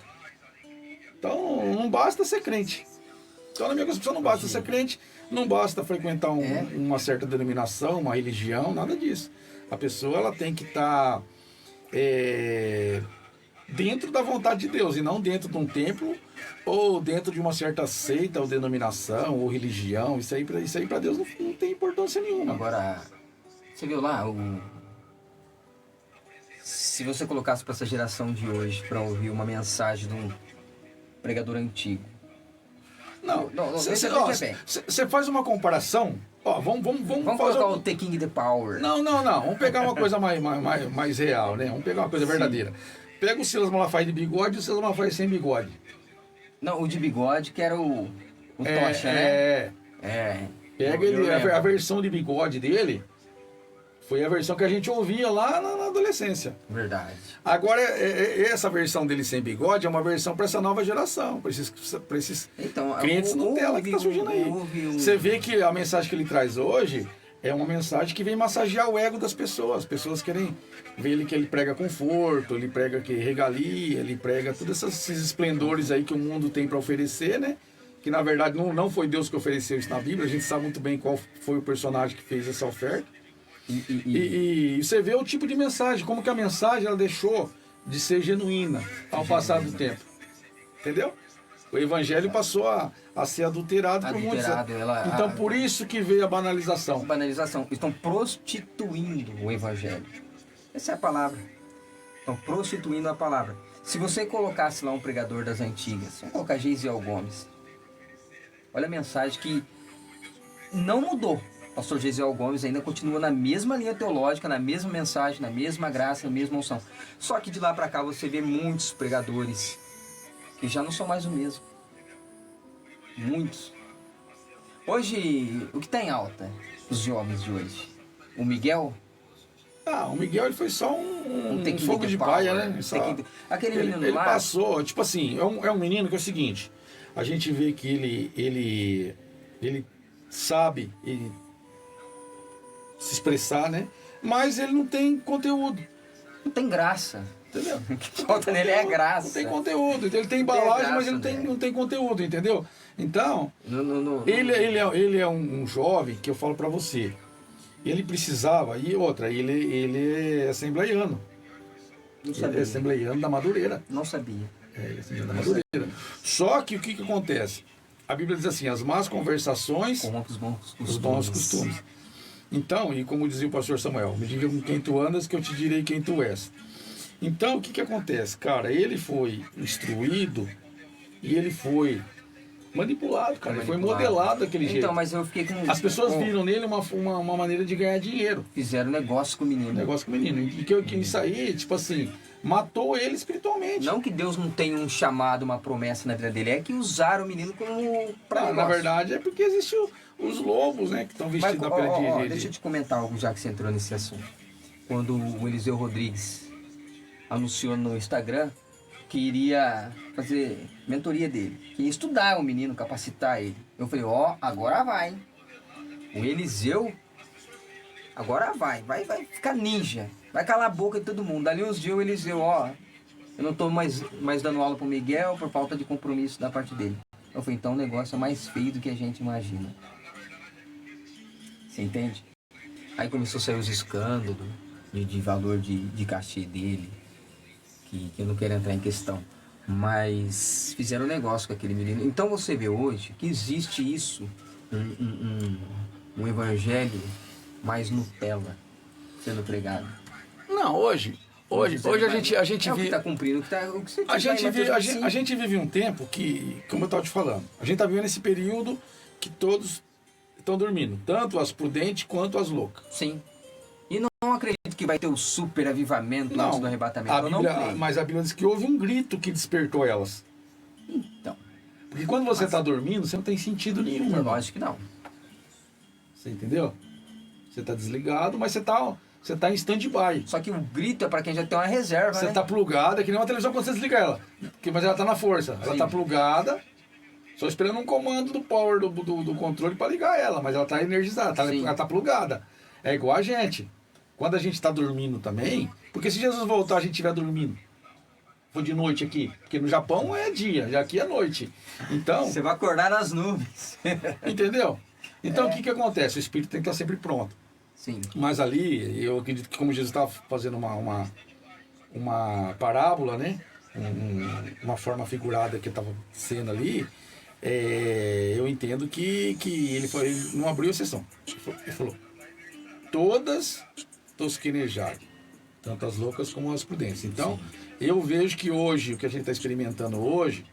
Então não basta ser crente. Então, na minha concepção, não basta ser crente, não basta frequentar uma certa denominação, uma religião, nada disso. A pessoa ela tem que estar dentro da vontade de Deus e não dentro de um templo ou dentro de uma certa seita ou denominação ou religião. Isso aí para Deus não tem importância nenhuma. Agora, você viu lá, se você colocasse para essa geração de hoje para ouvir uma mensagem de um pregador antigo, você faz uma comparação. Ó, vamos colocar o The King the Power. Não. Vamos pegar uma coisa mais real, né? Vamos pegar uma coisa verdadeira. Pega o Silas Malafaia de bigode e o Silas Malafaia sem bigode. Não, o de bigode que era o Tocha, né? Pega a versão de bigode dele. Foi a versão que a gente ouvia lá na adolescência. Verdade. Agora, essa versão dele sem bigode é uma versão para essa nova geração, para esses crentes Nutella que está surgindo aí. Você vê que a mensagem que ele traz hoje é uma mensagem que vem massagear o ego das pessoas. As pessoas querem ver que ele prega conforto, ele prega que regalia, ele prega todos esses esplendores aí que o mundo tem para oferecer, né? Que na verdade não foi Deus que ofereceu isso na Bíblia, a gente sabe muito bem qual foi o personagem que fez essa oferta. E você vê o tipo de mensagem, como que a mensagem ela deixou de ser genuína ao passar do tempo. Entendeu? O evangelho passou a ser adulterado por muitos. Então por isso que veio a banalização. Estão prostituindo o evangelho. Essa é a palavra. Estão prostituindo a palavra. Se você colocasse lá um pregador das antigas, vamos colocar Geisiel Gomes. Olha a mensagem que não mudou. Pastor Geisiel Gomes ainda continua na mesma linha teológica, na mesma mensagem, na mesma graça, na mesma unção. Só que de lá para cá você vê muitos pregadores que já não são mais o mesmo. Muitos. Hoje, o que está em alta? Os jovens de hoje. O Miguel? O Miguel ele foi só um fogo de paia, né? Aquele menino ele lá... passou, tipo assim, é um menino que é o seguinte, a gente vê que ele sabe, se expressar, né? Mas ele não tem conteúdo. Não tem graça. Entendeu? O que falta nele é graça. Não tem conteúdo. Ele tem embalagem, mas ele não tem conteúdo, entendeu? Então, ele é um jovem que eu falo pra você. Ele precisava, e outra, ele é assembleiano. Não Ele sabia. é assembleiano da Madureira. Não sabia. Ele é assembleiano da Madureira. Só que o que acontece? A Bíblia diz assim, as más conversações, Corrompe os bons costumes. os bons costumes. Então, e como dizia o pastor Samuel, me diga com quem tu andas que eu te direi quem tu és. Então, o que acontece? Cara, ele foi instruído e ele foi manipulado, cara. Ele foi modelado daquele jeito. Então, mas eu fiquei com... As pessoas viram nele uma maneira de ganhar dinheiro. Fizeram negócio com o menino. Negócio com o menino. E que isso aí, tipo assim, matou ele espiritualmente. Não que Deus não tenha um chamado, uma promessa na vida dele, é que usaram o menino como pra Não, na negócio. verdade é porque existem os lobos, né, que estão vestidos na pele de... Deixa eu te comentar algo já que você entrou nesse assunto. Quando o Eliseu Rodrigues anunciou no Instagram que iria fazer mentoria dele, que ia estudar o menino, capacitar ele. Eu falei, agora vai. O Eliseu, agora vai ficar ninja, vai calar a boca de todo mundo. Dali uns dias o Eliseu, eu não tô mais dando aula pro Miguel por falta de compromisso da parte dele. Eu falei, então o negócio é mais feio do que a gente imagina. Você entende? Aí começou a sair os escândalos de valor de cachê dele, que eu não quero entrar em questão. Mas fizeram um negócio com aquele menino. Então você vê hoje que existe isso, um evangelho mais Nutella sendo pregado. Não, hoje a gente é o que vive... está cumprindo, o que você A gente vive um tempo que, como eu estava te falando, a gente está vivendo esse período que todos estão dormindo, tanto as prudentes quanto as loucas. Sim. E não acredito que vai ter o super avivamento antes do arrebatamento. Mas a Bíblia diz que houve um grito que despertou elas. Então. Porque quando você está dormindo, você não tem sentido nenhum, irmão. Lógico que não. Você entendeu? Você está desligado, mas você tá em stand-by. Só que o grito é para quem já tem uma reserva, Você né? está plugado, é que nem uma televisão quando você desliga ela. Mas ela está na força. Ela está plugada, só esperando um comando do power do controle para ligar ela. Mas ela está energizada, ela está plugada. É igual a gente. Quando a gente está dormindo também, porque se Jesus voltar a gente estiver dormindo, for de noite aqui, porque no Japão é dia, já aqui é noite. Então, você vai acordar nas nuvens. Entendeu? Então o que acontece? O espírito tem que estar sempre pronto. Sim. Mas ali, eu acredito que como Jesus estava fazendo uma parábola, né? Uma forma figurada que estava sendo ali, eu entendo que ele não abriu exceção. Ele falou, todas tosquenejaram, tanto as loucas como as prudentes. Então, eu vejo que hoje, o que a gente está experimentando hoje,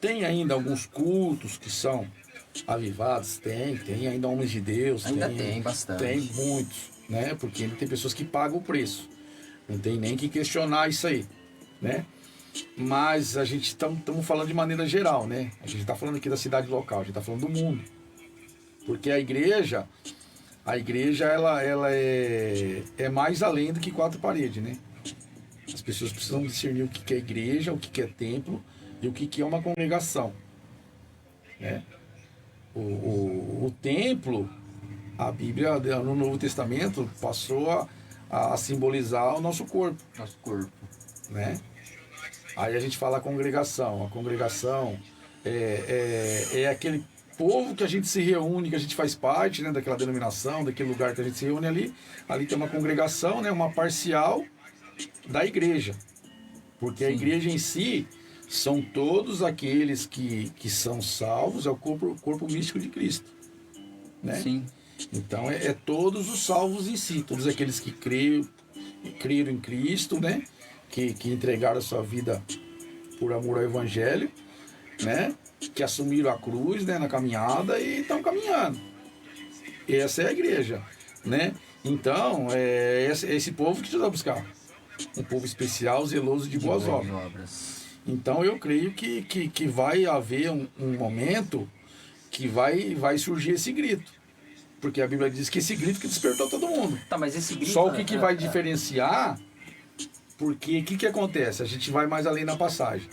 tem ainda alguns cultos que são avivados, tem ainda homens de Deus. Ainda tem bastante. Tem muitos, né? Porque tem pessoas que pagam o preço. Não tem nem que questionar isso aí, né? Mas a gente estamos falando de maneira geral, né? A gente está falando aqui da cidade local, a gente está falando do mundo. Porque a igreja ela é mais além do que quatro paredes, né? As pessoas precisam discernir o que é igreja, o que é templo e o que é uma congregação, né? O templo, a Bíblia no Novo Testamento passou a simbolizar o nosso corpo. Nosso corpo. Né? Aí a gente fala a congregação. A congregação é aquele povo que a gente se reúne, que a gente faz parte, né, daquela denominação, daquele lugar que a gente se reúne ali. Ali tem uma congregação, né, uma parcial da igreja. Porque a igreja em si são todos aqueles que são salvos, é o corpo místico de Cristo. Né? Sim. Então é todos os salvos em si, todos aqueles que creram em Cristo, né? Que entregaram a sua vida por amor ao Evangelho, né? Que assumiram a cruz, né, na caminhada e estão caminhando. Essa é a igreja, né? Então, é esse povo que Jesus vai buscar. Um povo especial, zeloso de boas obras. Então, eu creio que vai haver um momento que vai surgir esse grito. Porque a Bíblia diz que esse grito que despertou todo mundo. Tá, mas esse grito... Só o que vai diferenciar, porque o que acontece? A gente vai mais além na passagem.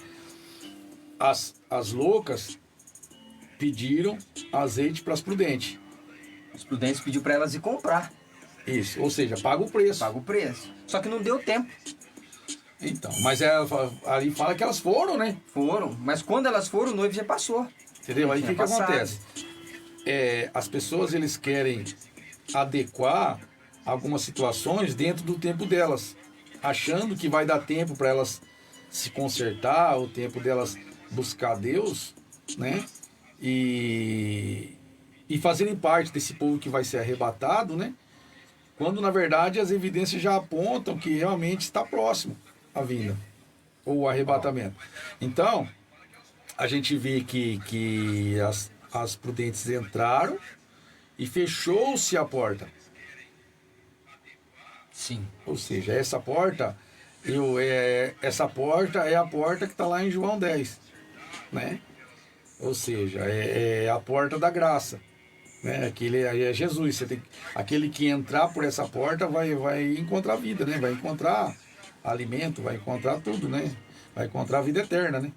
As loucas pediram azeite para as prudentes. Os prudentes pediu para elas ir comprar. Isso, ou seja, paga o preço. Paga o preço. Só que não deu tempo. Então, mas ali fala que elas foram, né? Foram, mas quando elas foram, o noivo já passou. Entendeu? Aí o Tinha que passado. acontece? As pessoas, eles querem adequar algumas situações dentro do tempo delas, achando que vai dar tempo para elas se consertar, o tempo delas buscar Deus, né? E fazerem parte desse povo que vai ser arrebatado, né? Quando na verdade as evidências já apontam que realmente está próximo a vinda, ou o arrebatamento. Então, a gente vê que as prudentes entraram e fechou-se a porta. Sim. Ou seja, essa porta é a porta que está lá em João 10, né? Ou seja, é a porta da graça, né? Aquele é Jesus. Aquele que entrar por essa porta vai encontrar vida, né? Vai encontrar alimento, vai encontrar tudo, né? Vai encontrar a vida eterna, né?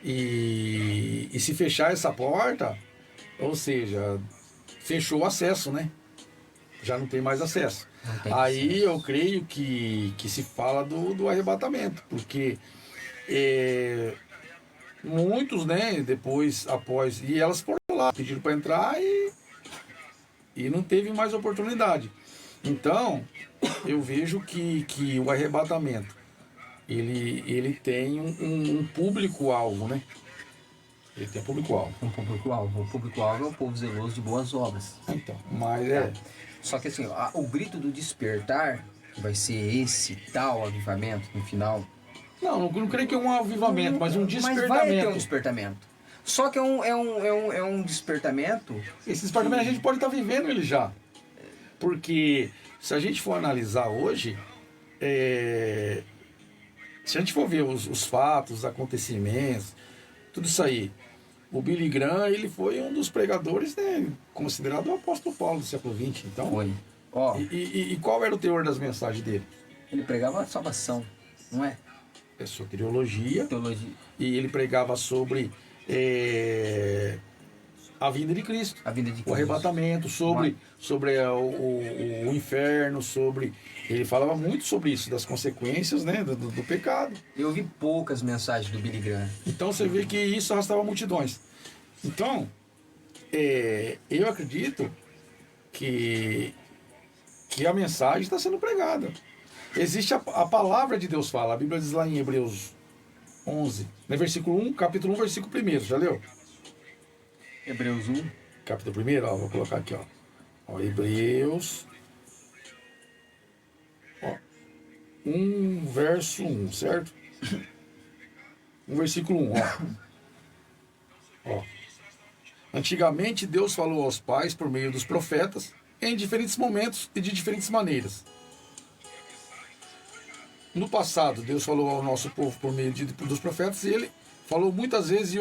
E se fechar essa porta, ou seja, fechou o acesso, né? Já não tem mais acesso. Aí eu creio que se fala do arrebatamento, porque muitos, né, após, e elas foram lá, pediram para entrar e não teve mais oportunidade. Então, eu vejo que o arrebatamento, ele tem um público-alvo, né? Ele tem um público-alvo. Um público-alvo. O público-alvo é o povo zeloso de boas obras. Então, mas Só que assim, o grito do despertar, que vai ser esse tal avivamento no final. Não creio que é um avivamento, mas um despertamento. Mas vai ter um despertamento. Só que é um despertamento. Esse despertamento a gente pode estar vivendo ele já. Porque se a gente for analisar hoje, se a gente for ver os fatos, os acontecimentos, tudo isso aí, o Billy Graham, ele foi um dos pregadores, né, considerado o apóstolo Paulo do século XX. Então, Foi. E qual era o teor das mensagens dele? Ele pregava a salvação, não é? É soteriologia. Teologia. E ele pregava sobre a vinda de Cristo. A vinda de Cristo. O arrebatamento, sobre o inferno, ele falava muito sobre isso, das consequências, né, do pecado. Eu vi poucas mensagens do Billy Graham. Então você vê que isso arrastava multidões. Então, eu acredito que a mensagem está sendo pregada. Existe a palavra de Deus fala. A Bíblia diz lá em Hebreus 11, no versículo 1, capítulo 1, versículo 1. Já leu? Hebreus 1. Capítulo 1, vou colocar aqui, Hebreus 1, verso 1, certo? 1, versículo 1, Antigamente Deus falou aos pais por meio dos profetas em diferentes momentos e de diferentes maneiras. No passado, Deus falou ao nosso povo por meio dos profetas e ele falou muitas vezes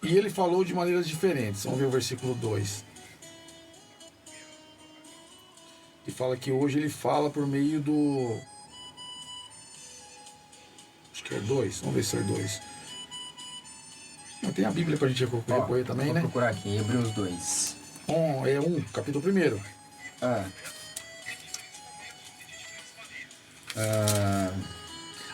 e ele falou de maneiras diferentes. Vamos ver o versículo 2. E fala que hoje ele fala por meio do... Acho que é o 2. Vamos ver se é o 2. Tem a Bíblia pra gente recorrer também, né? Vou procurar aqui, Hebreus 2. 1, capítulo 1.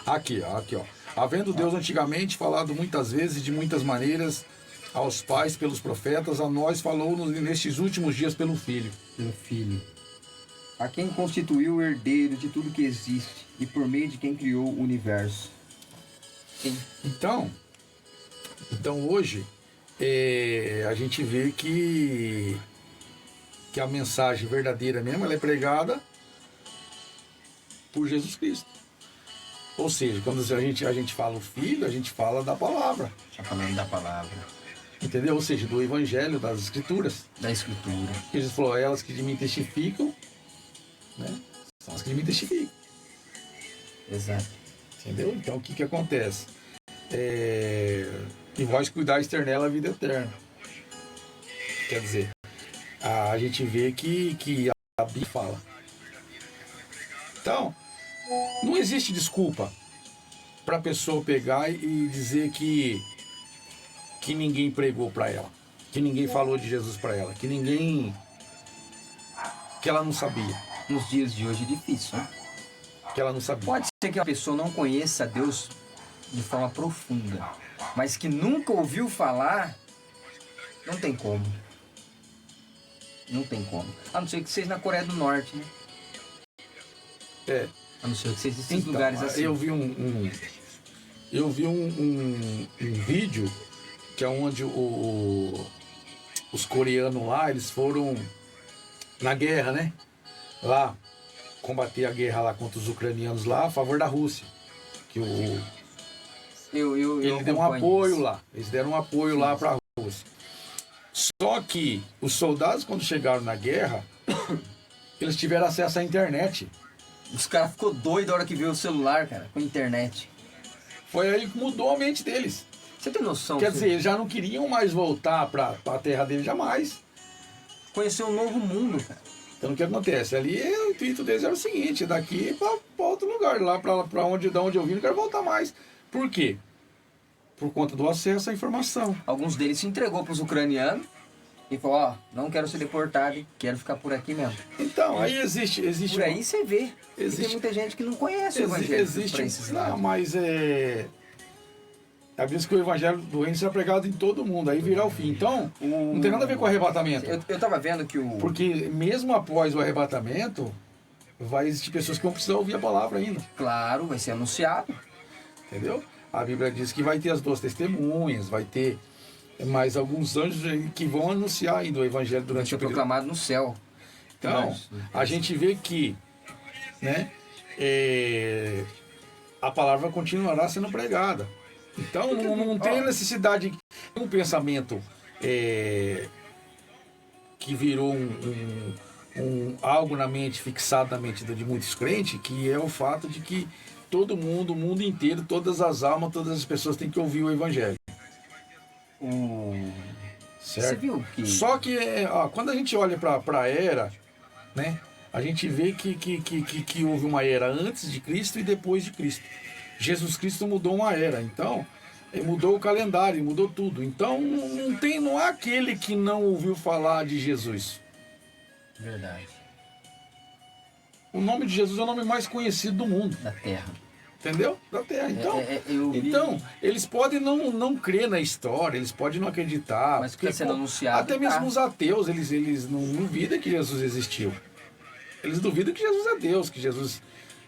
Aqui, ó. Havendo Deus antigamente falado muitas vezes, de muitas maneiras, aos pais pelos profetas, a nós falou nestes últimos dias pelo Filho. Pelo Filho. A quem constituiu o herdeiro de tudo que existe e por meio de quem criou o universo. Sim. Então hoje a gente vê que a mensagem verdadeira mesmo, ela é pregada por Jesus Cristo. Ou seja, quando a gente fala o Filho, a gente fala da palavra. Está falando da palavra. Entendeu? Ou seja, do Evangelho, das Escrituras. Da Escritura. Jesus falou, elas que de mim testificam, né? São as que de mim testificam. Exato. Entendeu? Então o que acontece? E vós cuidar externela a vida eterna. Quer dizer, a gente vê que a Bíblia fala. Então, não existe desculpa para a pessoa pegar e dizer que ninguém pregou para ela, que ninguém falou de Jesus para ela, que ninguém que ela não sabia. Nos dias de hoje é difícil, né? Que ela não sabia. Pode ser que a pessoa não conheça Deus de forma profunda, mas que nunca ouviu falar, não tem como. Não tem como. A não ser que seja na Coreia do Norte, né? É. A não ser que seja esses Então, lugares assim. eu vi um vídeo que é onde os coreanos lá, eles foram na guerra, né? Lá, combater a guerra lá contra os ucranianos lá, a favor da Rússia. Que ele deu um apoio isso. lá. Eles deram um apoio lá para a Rússia. Só que os soldados, quando chegaram na guerra, eles tiveram acesso à internet. Os caras ficou doido na hora que viu o celular, cara, com a internet. Foi aí que mudou a mente deles. Você tem noção? Quer dizer, eles já não queriam mais voltar para a terra deles jamais. Conhecer um novo mundo, cara. Então o que acontece? Ali o intuito deles era o seguinte, daqui para outro lugar, lá para onde eu vim, não quero voltar mais. Por quê? Por conta do acesso à informação. Alguns deles se entregou para os ucranianos e falou, ó, não quero ser deportado, quero ficar por aqui mesmo. Então, aí existe Por aí você vê. E existe- tem muita gente que não conhece o evangelho pra esses não, lados. mas a vez que o evangelho do reino será pregado em todo mundo, aí virá o fim. Então, não tem nada a ver com o arrebatamento. Eu tava vendo que o... Porque mesmo após o arrebatamento, vai existir pessoas que vão precisar ouvir a palavra ainda. Claro, vai ser anunciado. Entendeu? A Bíblia diz que vai ter as 2 testemunhas, vai ter mais alguns anjos que vão anunciar ainda o evangelho Vai durante ser o período. proclamado no céu. Então, a gente vê que, né, a palavra continuará sendo pregada. Então, não tem necessidade de um pensamento que virou algo na mente, fixado na mente de muitos crentes, que é o fato de que todo mundo, o mundo inteiro, todas as almas, todas as pessoas têm que ouvir o evangelho. Você Certo? viu que... Só que quando a gente olha para a era, né, a gente vê que houve uma era antes de Cristo e depois de Cristo. Jesus Cristo mudou uma era, então mudou o calendário, mudou tudo. Então não há aquele que não ouviu falar de Jesus. Verdade. O nome de Jesus é o nome mais conhecido do mundo, Da terra. entendeu? Da Terra. Então, Eu vi- então eles podem não crer na história, eles podem não acreditar. Mas está sendo anunciado, até tá. mesmo os ateus, eles não duvidam que Jesus existiu. Eles duvidam que Jesus é Deus, que Jesus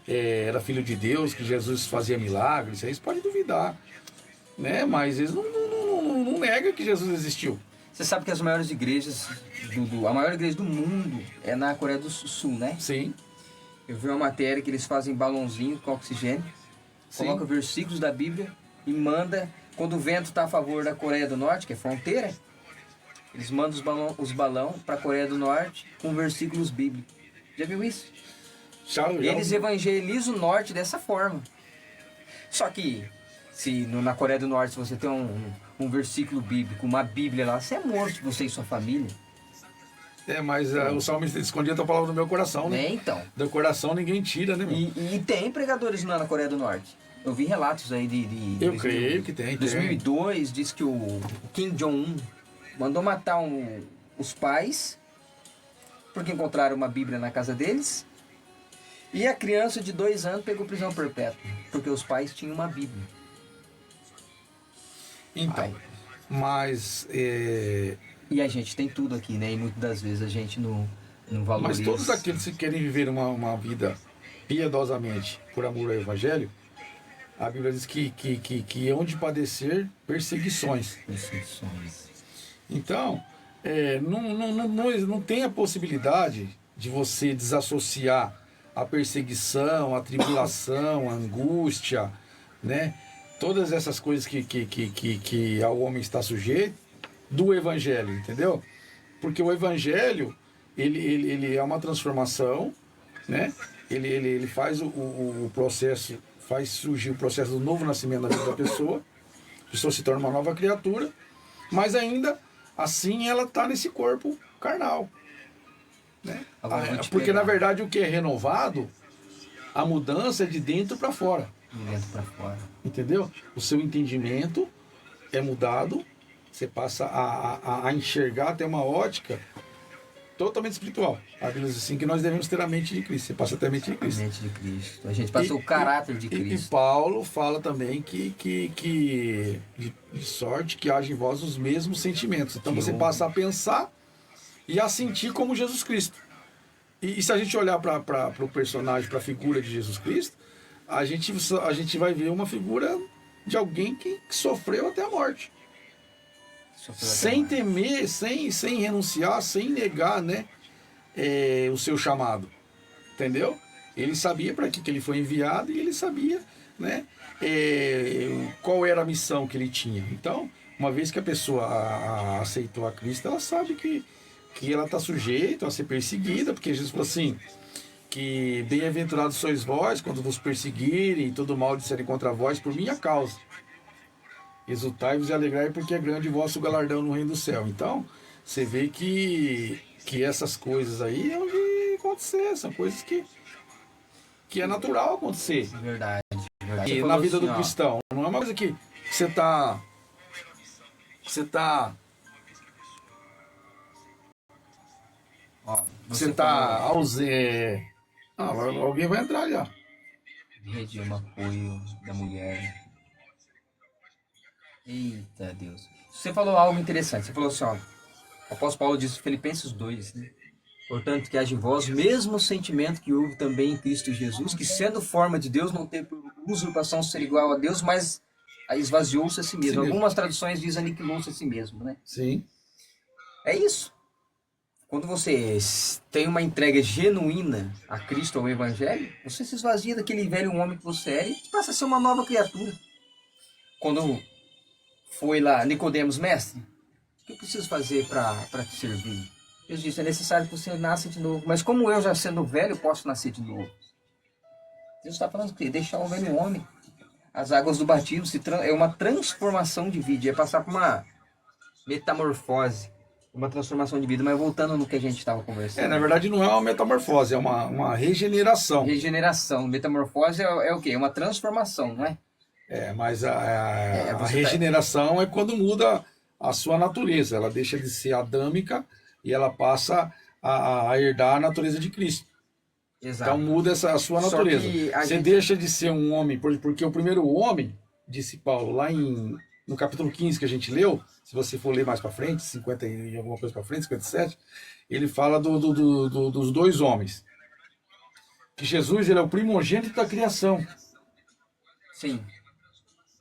era filho de Deus, que Jesus fazia milagres. Isso aí eles podem duvidar, né? Mas eles não negam que Jesus existiu. Você sabe que as maiores igrejas, a maior igreja do mundo é na Coreia do Sul, né? Sim, Eu vi uma matéria que eles fazem balãozinho com oxigênio, sim. colocam versículos da Bíblia e manda, quando o vento está a favor da Coreia do Norte, que é fronteira, eles mandam os balão para a Coreia do Norte com versículos bíblicos. Já viu isso? Eles evangelizam o norte dessa forma. Só que, se na Coreia do Norte, se você tem um versículo bíblico, uma Bíblia lá, você é morto, você e sua família. Mas o salmista escondia a tua palavra no meu coração, né? Então. Do coração ninguém tira, né, meu? E tem pregadores lá na Coreia do Norte. Eu vi relatos aí de Eu creio que tem. 2002, diz que o Kim Jong-un mandou matar os pais porque encontraram uma Bíblia na casa deles. E a criança de 2 anos pegou prisão perpétua, porque os pais tinham uma Bíblia. Então, Ai. mas E a gente tem tudo aqui, né? E muitas das vezes a gente não valoriza. mas todos aqueles que querem viver uma vida piedosamente por amor ao Evangelho, a Bíblia diz que hão de padecer perseguições. Então, não tem a possibilidade de você desassociar a perseguição, a tribulação, a angústia, né? Todas essas coisas que ao homem está sujeito do Evangelho, entendeu? Porque o Evangelho, ele é uma transformação, né? Ele faz o processo, faz surgir o processo do novo nascimento na vida da pessoa, a pessoa se torna uma nova criatura, mas ainda assim ela está nesse corpo carnal, né? Porque na verdade o que é renovado, a mudança é de dentro para fora. De dentro para fora. Entendeu? O seu entendimento é mudado, você passa a enxergar, ter uma ótica totalmente espiritual. A Bíblia diz assim que nós devemos ter a mente de Cristo. Você passa a ter a mente de A Cristo. mente de Cristo. A gente passa o caráter de E Cristo. Paulo fala também de sorte que haja em vós os mesmos sentimentos. Então você passa a pensar e a sentir como Jesus Cristo. E se a gente olhar para o personagem, para a figura de Jesus Cristo, a gente vai ver uma figura de alguém que sofreu até a morte. Sem temer, sem renunciar, sem negar, né, o seu chamado. Entendeu? Ele sabia para que ele foi enviado e ele sabia, né, qual era a missão que ele tinha. Então, uma vez que a pessoa aceitou a Cristo, ela sabe que ela está sujeita a ser perseguida, porque Jesus falou assim, que bem-aventurados sois vós quando vos perseguirem e todo mal disserem contra vós por minha causa. Exultai-vos e alegrai, porque é grande o vosso galardão no reino do céu. Então, você vê que essas coisas aí é o que acontecer, são coisas que é natural acontecer. Verdade, verdade. E na vida do cristão, não é uma coisa que você tá ausente. Alguém vai entrar ali, ó. Rede um apoio da mulher. Eita Deus. Você falou algo interessante. Você falou assim, ó. O apóstolo Paulo disse em Filipenses 2, né? Portanto, que haja em vós o mesmo sentimento que houve também em Cristo Jesus, que sendo forma de Deus, não teve por usurpação ser igual a Deus, mas esvaziou-se a si mesmo. Sim. Algumas traduções dizem aniquilou-se a si mesmo, né? Sim. É isso. Quando você tem uma entrega genuína a Cristo, ao Evangelho, você se esvazia daquele velho homem que você era e passa a ser uma nova criatura. Quando foi lá, Nicodemos, mestre, o que eu preciso fazer para te servir? Jesus disse, é necessário que você nasça de novo. Mas como eu, já sendo velho, posso nascer de novo? Jesus está falando que deixar o velho homem. As águas do batismo é uma transformação de vida, é passar por uma metamorfose, uma transformação de vida. Mas voltando no que a gente estava conversando. Na verdade não é uma metamorfose, é uma regeneração. Regeneração. Metamorfose é o quê? É uma transformação, não é? Mas a regeneração é quando muda a sua natureza. Ela deixa de ser adâmica e ela passa a herdar a natureza de Cristo. Exato. Então muda a sua natureza. Você deixa de ser um homem, porque o primeiro homem, disse Paulo, lá no capítulo 15 que a gente leu, se você for ler mais para frente, 50 e alguma coisa para frente, 57, ele fala dos dois homens. Que Jesus ele é o primogênito da criação. Sim.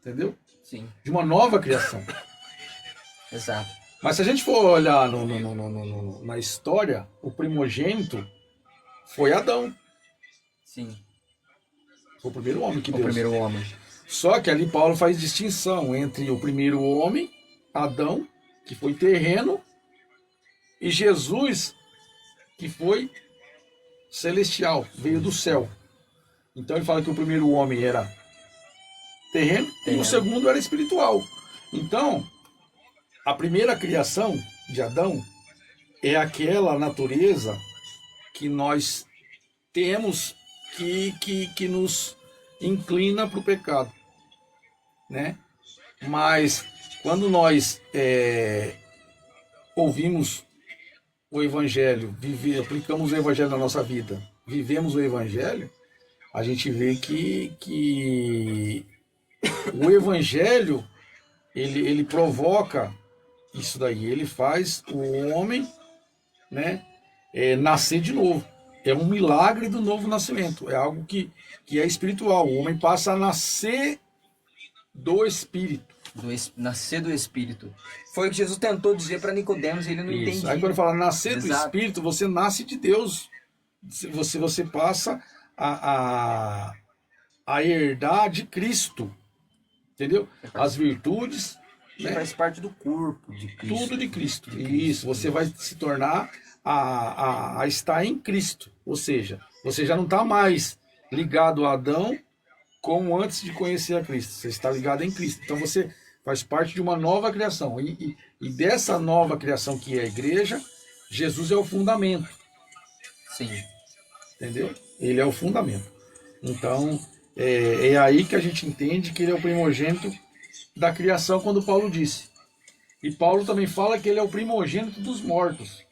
Entendeu? Sim. De uma nova criação. Exato. Mas se a gente for olhar na história, o primogênito foi Adão. Sim. Foi o primeiro homem que Deus. O primeiro homem. Só que ali Paulo faz distinção entre o primeiro homem, Adão, que foi terreno, e Jesus, que foi celestial, veio do céu. Então ele fala que o primeiro homem era terreno. E o segundo era espiritual. Então, a primeira criação de Adão é aquela natureza que nós temos que nos inclina para o pecado, né? Mas quando nós ouvimos o Evangelho, aplicamos o Evangelho na nossa vida, vivemos o Evangelho, a gente vê que o Evangelho ele provoca isso daí, ele faz o homem, né, nascer de novo. É um milagre do novo nascimento, é algo que é espiritual. O homem passa a nascer do Espírito. Nascer do Espírito. Foi o que Jesus tentou dizer para Nicodemos e ele não entendia. Aí quando fala nascer do Exato. Espírito, você nasce de Deus. Você passa a herdar de Cristo. Entendeu? As virtudes. Você faz parte do corpo de Cristo. Tudo de Cristo. Isso, você vai se tornar a estar em Cristo. Ou seja, você já não está mais ligado a Adão como antes de conhecer a Cristo. Você está ligado em Cristo. Então você faz parte de uma nova criação. E dessa nova criação que é a igreja, Jesus é o fundamento. Sim. Entendeu? Ele é o fundamento. Então, é aí que a gente entende que ele é o primogênito da criação, quando Paulo disse. E Paulo também fala que ele é o primogênito dos mortos.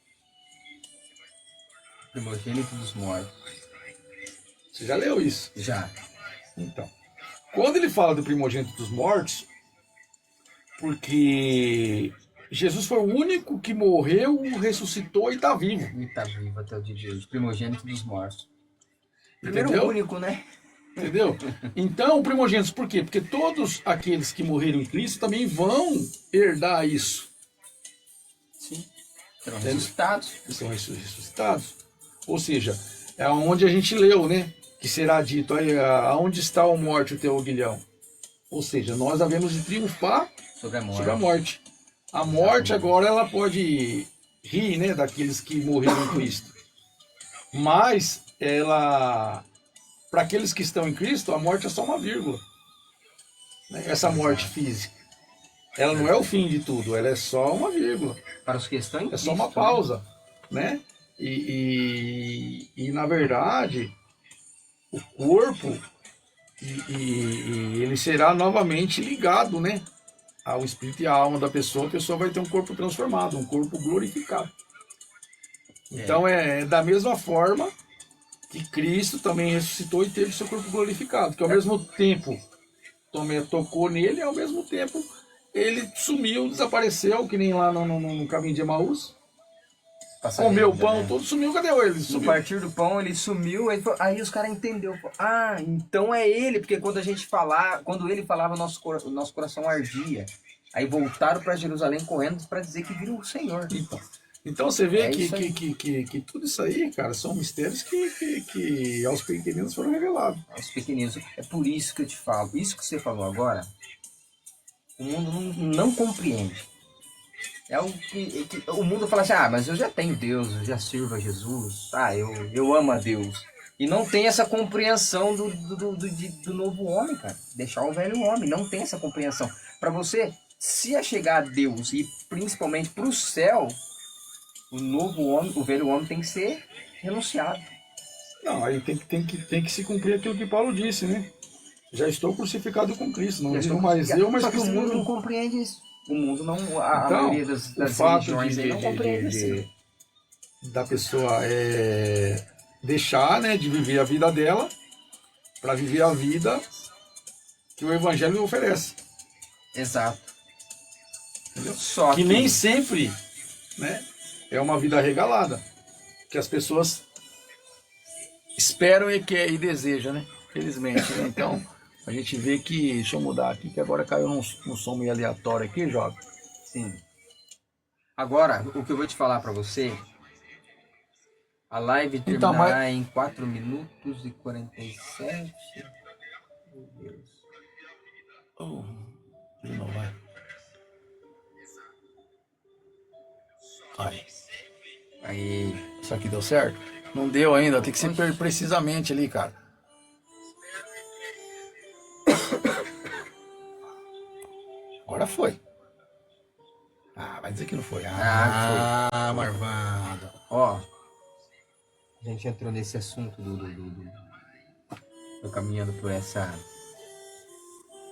Primogênito dos mortos. Você já leu isso? Já. Então, quando ele fala do primogênito dos mortos, porque Jesus foi o único que morreu, ressuscitou e está vivo. E tá vivo até o dia de hoje. Primogênito dos mortos. Primeiro Entendeu? único, né? Entendeu? Então, primogênitos, por quê? Porque todos aqueles que morreram em Cristo também vão herdar isso. Sim. Serão ressuscitados. São ressuscitados. Ou seja, é onde a gente leu, né? Que será dito aí, aonde está a morte, o teu aguilhão? Ou seja, nós havemos de triunfar Sobre a morte. sobre a morte. A morte agora ela pode rir, né, daqueles que morreram em Cristo. Mas ela, para aqueles que estão em Cristo, a morte é só uma vírgula. Né? Essa morte física, ela não é o fim de tudo, ela é só uma vírgula. Para os que estão em É só uma Cristo, pausa, né? E na verdade, o corpo e ele será novamente ligado, né? Ao espírito e à alma da pessoa, a pessoa vai ter um corpo transformado, um corpo glorificado. Então é da mesma forma que Cristo também ressuscitou e teve seu corpo glorificado, que ao mesmo tempo tocou nele, ao mesmo tempo ele sumiu, desapareceu, que nem lá no caminho de Emaús. Comeu o pão, tudo sumiu, cadê ele? No Sumiu. partir do pão, ele sumiu, aí os caras entenderam. Ah, então é ele, porque quando ele falava, nosso coração ardia. Aí voltaram para Jerusalém correndo para dizer que viram o Senhor. Então você vê isso aí. que tudo isso aí, cara, são mistérios que aos pequeninos foram revelados. Os pequeninos. É por isso que eu te falo. Isso que você falou agora, o mundo não compreende. É o que o mundo fala assim, mas eu já tenho Deus, eu já sirvo a Jesus, eu amo a Deus. E não tem essa compreensão do novo homem, cara. Deixar o velho homem, não tem essa compreensão. Para você se achegar a Deus e principalmente para o céu, o novo homem, o velho homem tem que ser renunciado. Não, aí tem que se cumprir aquilo que Paulo disse, né? Já estou crucificado com Cristo, não vivo mais eu, mas Só que o Cristo mundo vive. não compreende isso. O mundo não, a Então, maioria das o fato religiões aí não compreende isso. da pessoa deixar, né, de viver a vida dela para viver a vida que o Evangelho oferece. Exato. Entendeu? Só que nem sempre, né, é uma vida regalada, que as pessoas esperam e desejam, né? Felizmente, né? Então, a gente vê que, deixa eu mudar aqui, que agora caiu num som meio aleatório aqui, Jovem. Sim. Agora, o que eu vou te falar pra você, a live terminará em 4 minutos e 47. Meu Deus. De novo, vai. Aí. Isso aqui deu certo? Não deu ainda, tem que ser precisamente ali, cara. Agora foi. Vai dizer que não foi. Foi. Marvado. Ó, a gente entrou nesse assunto do caminhando por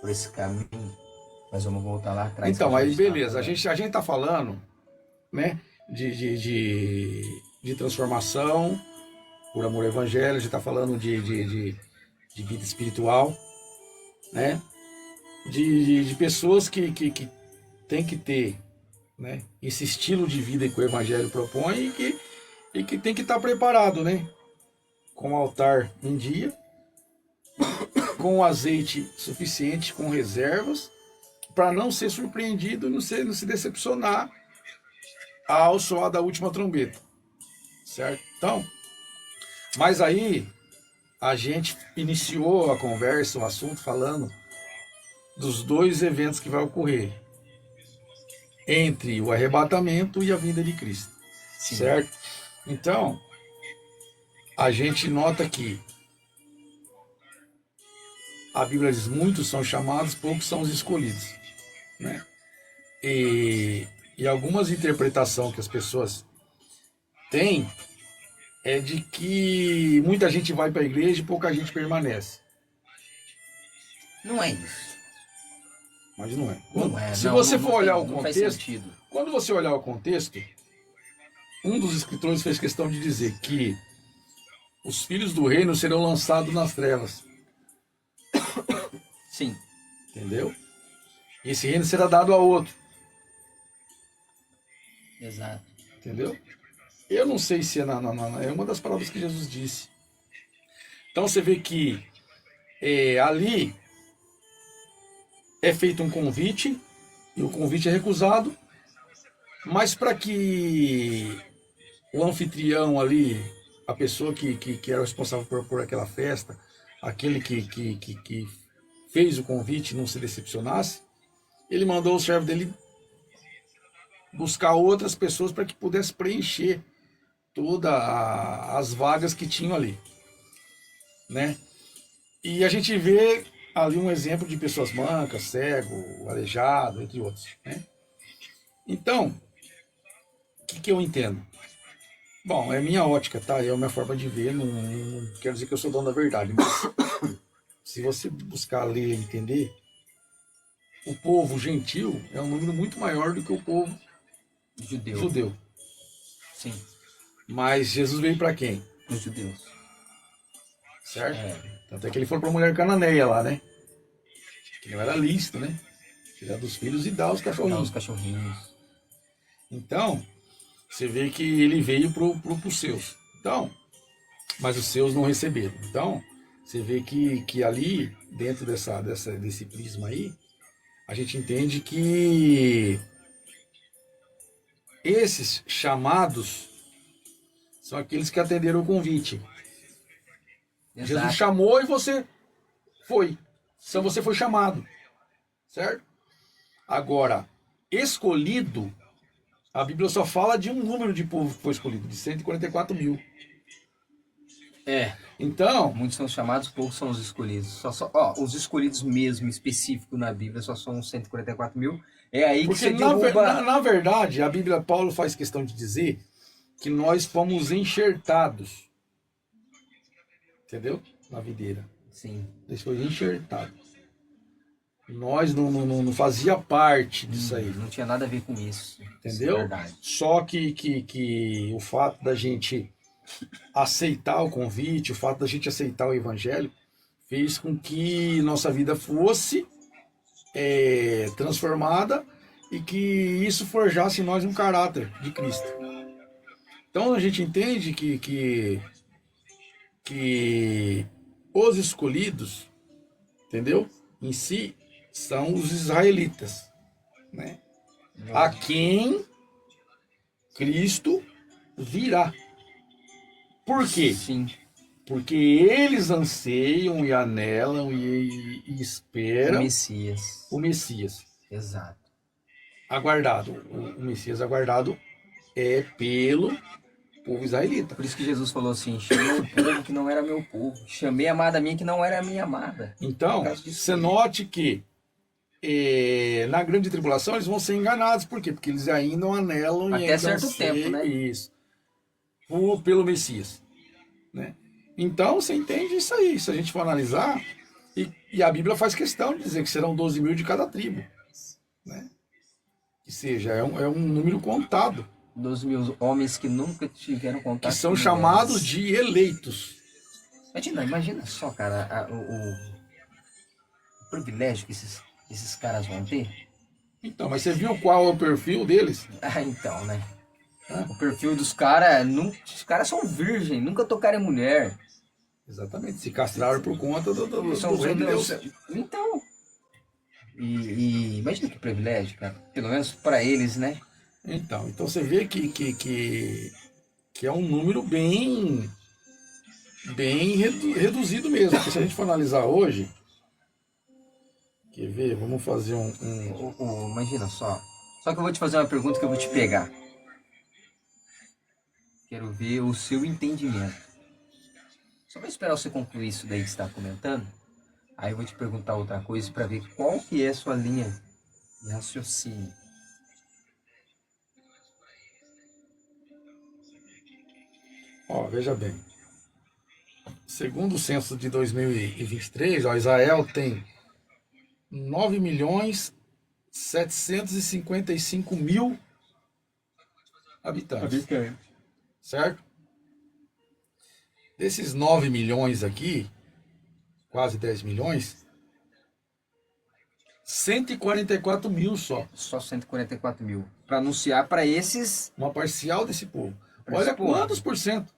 esse caminho, mas vamos voltar lá atrás. Então, aí beleza, a gente tá falando, né, de transformação por amor ao evangelho, a gente tá falando de vida espiritual, né, de pessoas que tem que ter, né, esse estilo de vida que o evangelho propõe e que tem que estar preparado, né, com o altar em dia, com azeite suficiente, com reservas, para não ser surpreendido, não se decepcionar ao soar da última trombeta, certo? Então, mas aí a gente iniciou a conversa, o assunto, falando dos dois eventos que vai ocorrer entre o arrebatamento e a vinda de Cristo. Sim. Certo? Então, a gente nota que a Bíblia diz, muitos são chamados, poucos são os escolhidos, né? E algumas interpretações que as pessoas têm é de que muita gente vai para a igreja e pouca gente permanece. Não é isso. Mas não é. Se você for olhar o contexto, sentido. quando você olhar o contexto, um dos escritores fez questão de dizer que os filhos do reino serão lançados nas trevas. Sim. Entendeu? E esse reino será dado a outro. Exato. Entendeu? Eu não sei se é é uma das palavras que Jesus disse. Então você vê que ali é feito um convite e o convite é recusado, mas para que o anfitrião ali, a pessoa que era responsável por aquela festa, aquele que fez o convite não se decepcionasse, ele mandou o servo dele buscar outras pessoas para que pudesse preencher todas as vagas que tinham ali, né? E a gente vê ali um exemplo de pessoas mancas, cego, aleijado, entre outros, né? Então, o que eu entendo? Bom, é minha ótica, tá? É a minha forma de ver, não quero dizer que eu sou dono da verdade, mas se você buscar ler e entender, o povo gentil é um número muito maior do que o povo judeu. Sim. Mas Jesus veio para quem? Os judeus. Certo? É. Tanto é que ele foi para a mulher cananeia lá, né? Que não era lícito, né? Tirar dos filhos e dar aos Dá cachorrinhos. os cachorrinhos. Então, você vê que ele veio pros seus. Então, mas os seus não receberam. Então, você vê que ali, dentro desse prisma aí, a gente entende que esses chamados são aqueles que atenderam o convite. Exato. Jesus chamou e você foi. Então você foi chamado. Certo? Agora, escolhido, a Bíblia só fala de um número de povo que foi escolhido, de 144 mil. É. Então, Muitos são chamados, poucos são os escolhidos. Os escolhidos mesmo, específico na Bíblia, só são 144 mil. É aí que porque você derruba... na verdade, a Bíblia, Paulo faz questão de dizer que nós fomos enxertados. Entendeu? Na videira. Sim. Nós fomos enxertados. Nós não fazia parte disso aí. Não tinha nada a ver com isso. Entendeu? Isso é verdade. Só que o fato da gente aceitar o convite, o fato da gente aceitar o evangelho, fez com que nossa vida fosse transformada e que isso forjasse em nós um caráter de Cristo. Então a gente entende que os escolhidos, entendeu? Em si, são os israelitas, né? A quem Cristo virá. Por quê? Sim. Porque eles anseiam e anelam e esperam O Messias. Exato. Aguardado. O Messias aguardado é pelo povo israelita. Por isso que Jesus falou assim: chamei o povo que não era meu povo. Chamei a amada minha que não era minha amada. Então, você note que na grande tribulação eles vão ser enganados. Por quê? Porque eles ainda anelam até e ainda certo tempo, né? Isso. Pelo Messias. Né? Então, você entende isso aí. Se a gente for analisar, e a Bíblia faz questão de dizer que serão 12 mil de cada tribo. Né? Ou seja, é um número contado. 12 mil homens que nunca tiveram contato que são com chamados mulheres. de eleitos. Imagina só, cara, o privilégio que esses caras vão ter. Então, mas você viu qual é o perfil deles? Ah, então, né? O perfil dos caras, os caras são virgem, nunca tocaram em mulher. Exatamente, se castraram por conta do reino de Deus. Então, e imagina que privilégio, cara. Pelo menos para eles, né? Então você vê que é um número bem reduzido mesmo. Porque se a gente for analisar hoje, quer ver? Vamos fazer imagina só. Só que eu vou te fazer uma pergunta que eu vou te pegar. Quero ver o seu entendimento. Só vou esperar você concluir isso daí que você está comentando. Aí eu vou te perguntar outra coisa para ver qual que é a sua linha de raciocínio. Ó, veja bem. Segundo o censo de 2023, ó, Israel tem 9.755.000 habitantes. Certo? Desses 9 milhões aqui, quase 10 milhões, 144 mil só. Só 144 mil. Para anunciar para esses. Uma parcial desse povo. Pra Olha esse povo. quantos por cento.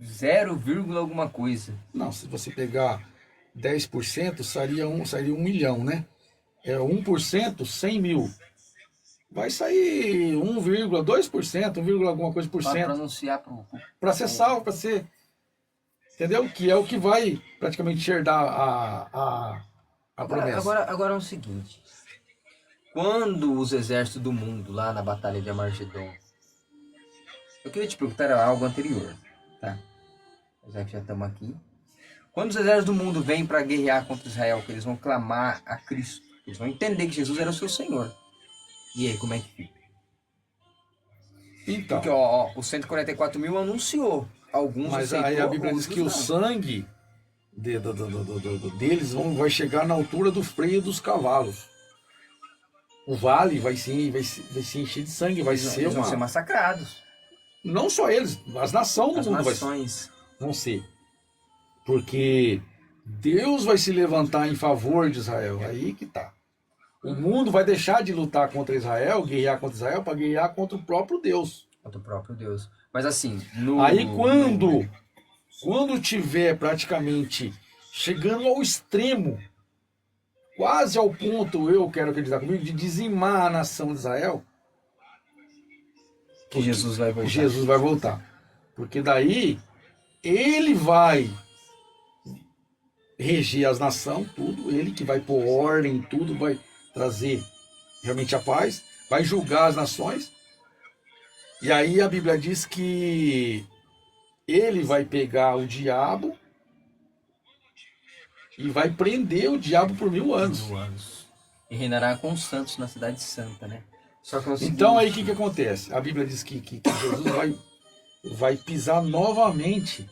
0, alguma coisa. Não, se você pegar 10%, sairia 1 milhão, né? É 1%, 100 mil. Vai sair 1,2%, 1, alguma coisa por Para cento. anunciar Para ser salvo, para ser. Entendeu? Que é o que vai praticamente herdar a promessa. Agora é o seguinte. Quando os exércitos do mundo, lá na Batalha de Amargedon, eu queria te perguntar algo anterior, tá? Já que já estamos aqui. Quando os exércitos do mundo vêm para guerrear contra Israel, que eles vão clamar a Cristo, eles vão entender que Jesus era o seu Senhor. E aí, como é que fica? Então, Porque ó, os 144 mil anunciou. Alguns mas aceitou, aí a Bíblia diz outros que o não. sangue deles vai chegar na altura do freio dos cavalos. O vale vai se encher de sangue, vai ser Eles vão ser massacrados. Não só eles, as nações do As mundo nações. vão ser. Porque Deus vai se levantar em favor de Israel. Aí que tá. O mundo vai deixar de lutar contra Israel, guerrear contra Israel, para guerrear contra o próprio Deus. Contra o próprio Deus. Mas assim, Aí quando tiver praticamente chegando ao extremo, quase ao ponto, eu quero acreditar comigo, de dizimar a nação de Israel, que Jesus vai voltar. Jesus vai voltar. Porque daí ele vai reger as nações, tudo, ele que vai pôr ordem em tudo, vai trazer realmente a paz, vai julgar as nações. E aí a Bíblia diz que ele vai pegar o diabo e vai prender o diabo por 1000 anos. 1000 anos. E reinará com os santos na cidade santa, né? Só que é o seguinte, Então aí o que acontece? A Bíblia diz que Jesus vai pisar novamente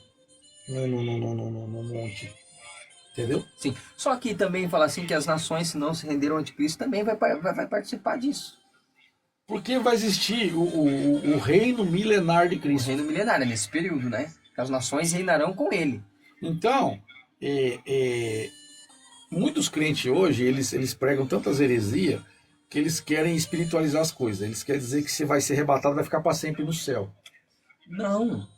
no monte. Entendeu? sim. Só que também fala assim que as nações, se não se renderam ao anticristo, também vai participar disso. Porque vai existir o reino milenar de O Cristo. reino milenário, nesse período, né? As nações reinarão com ele. Então, muitos crentes hoje, eles pregam tantas heresias que eles querem espiritualizar as coisas. Eles querem dizer que você vai ser arrebatado, vai ficar para sempre no céu. Não.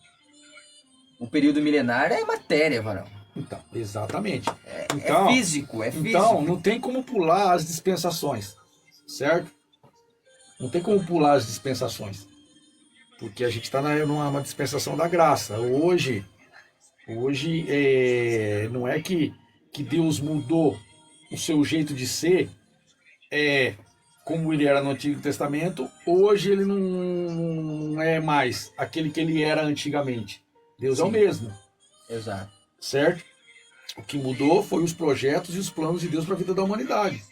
O período milenário é matéria, varão. Então, exatamente. Então, é físico. Então, não tem como pular as dispensações, certo? Não tem como pular as dispensações. Porque a gente está numa dispensação da graça. Hoje não é que Deus mudou o seu jeito de ser, como ele era no Antigo Testamento. Hoje ele não é mais aquele que ele era antigamente. Deus é o mesmo. Exato. Certo? O que mudou foi os projetos e os planos de Deus para a vida da humanidade.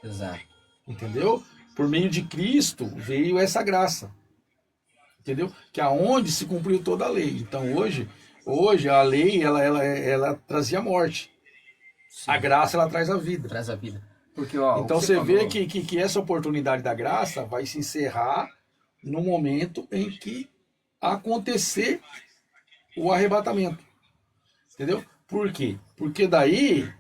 Exato. Entendeu? Por meio de Cristo veio essa graça. Entendeu? Que aonde se cumpriu toda a lei. Então hoje a lei ela trazia morte. Sim. A graça ela traz a vida. Traz a vida. Porque, ó, então você vê falou... que essa oportunidade da graça vai se encerrar no momento em que acontecer o arrebatamento. Entendeu? Por quê? Porque daí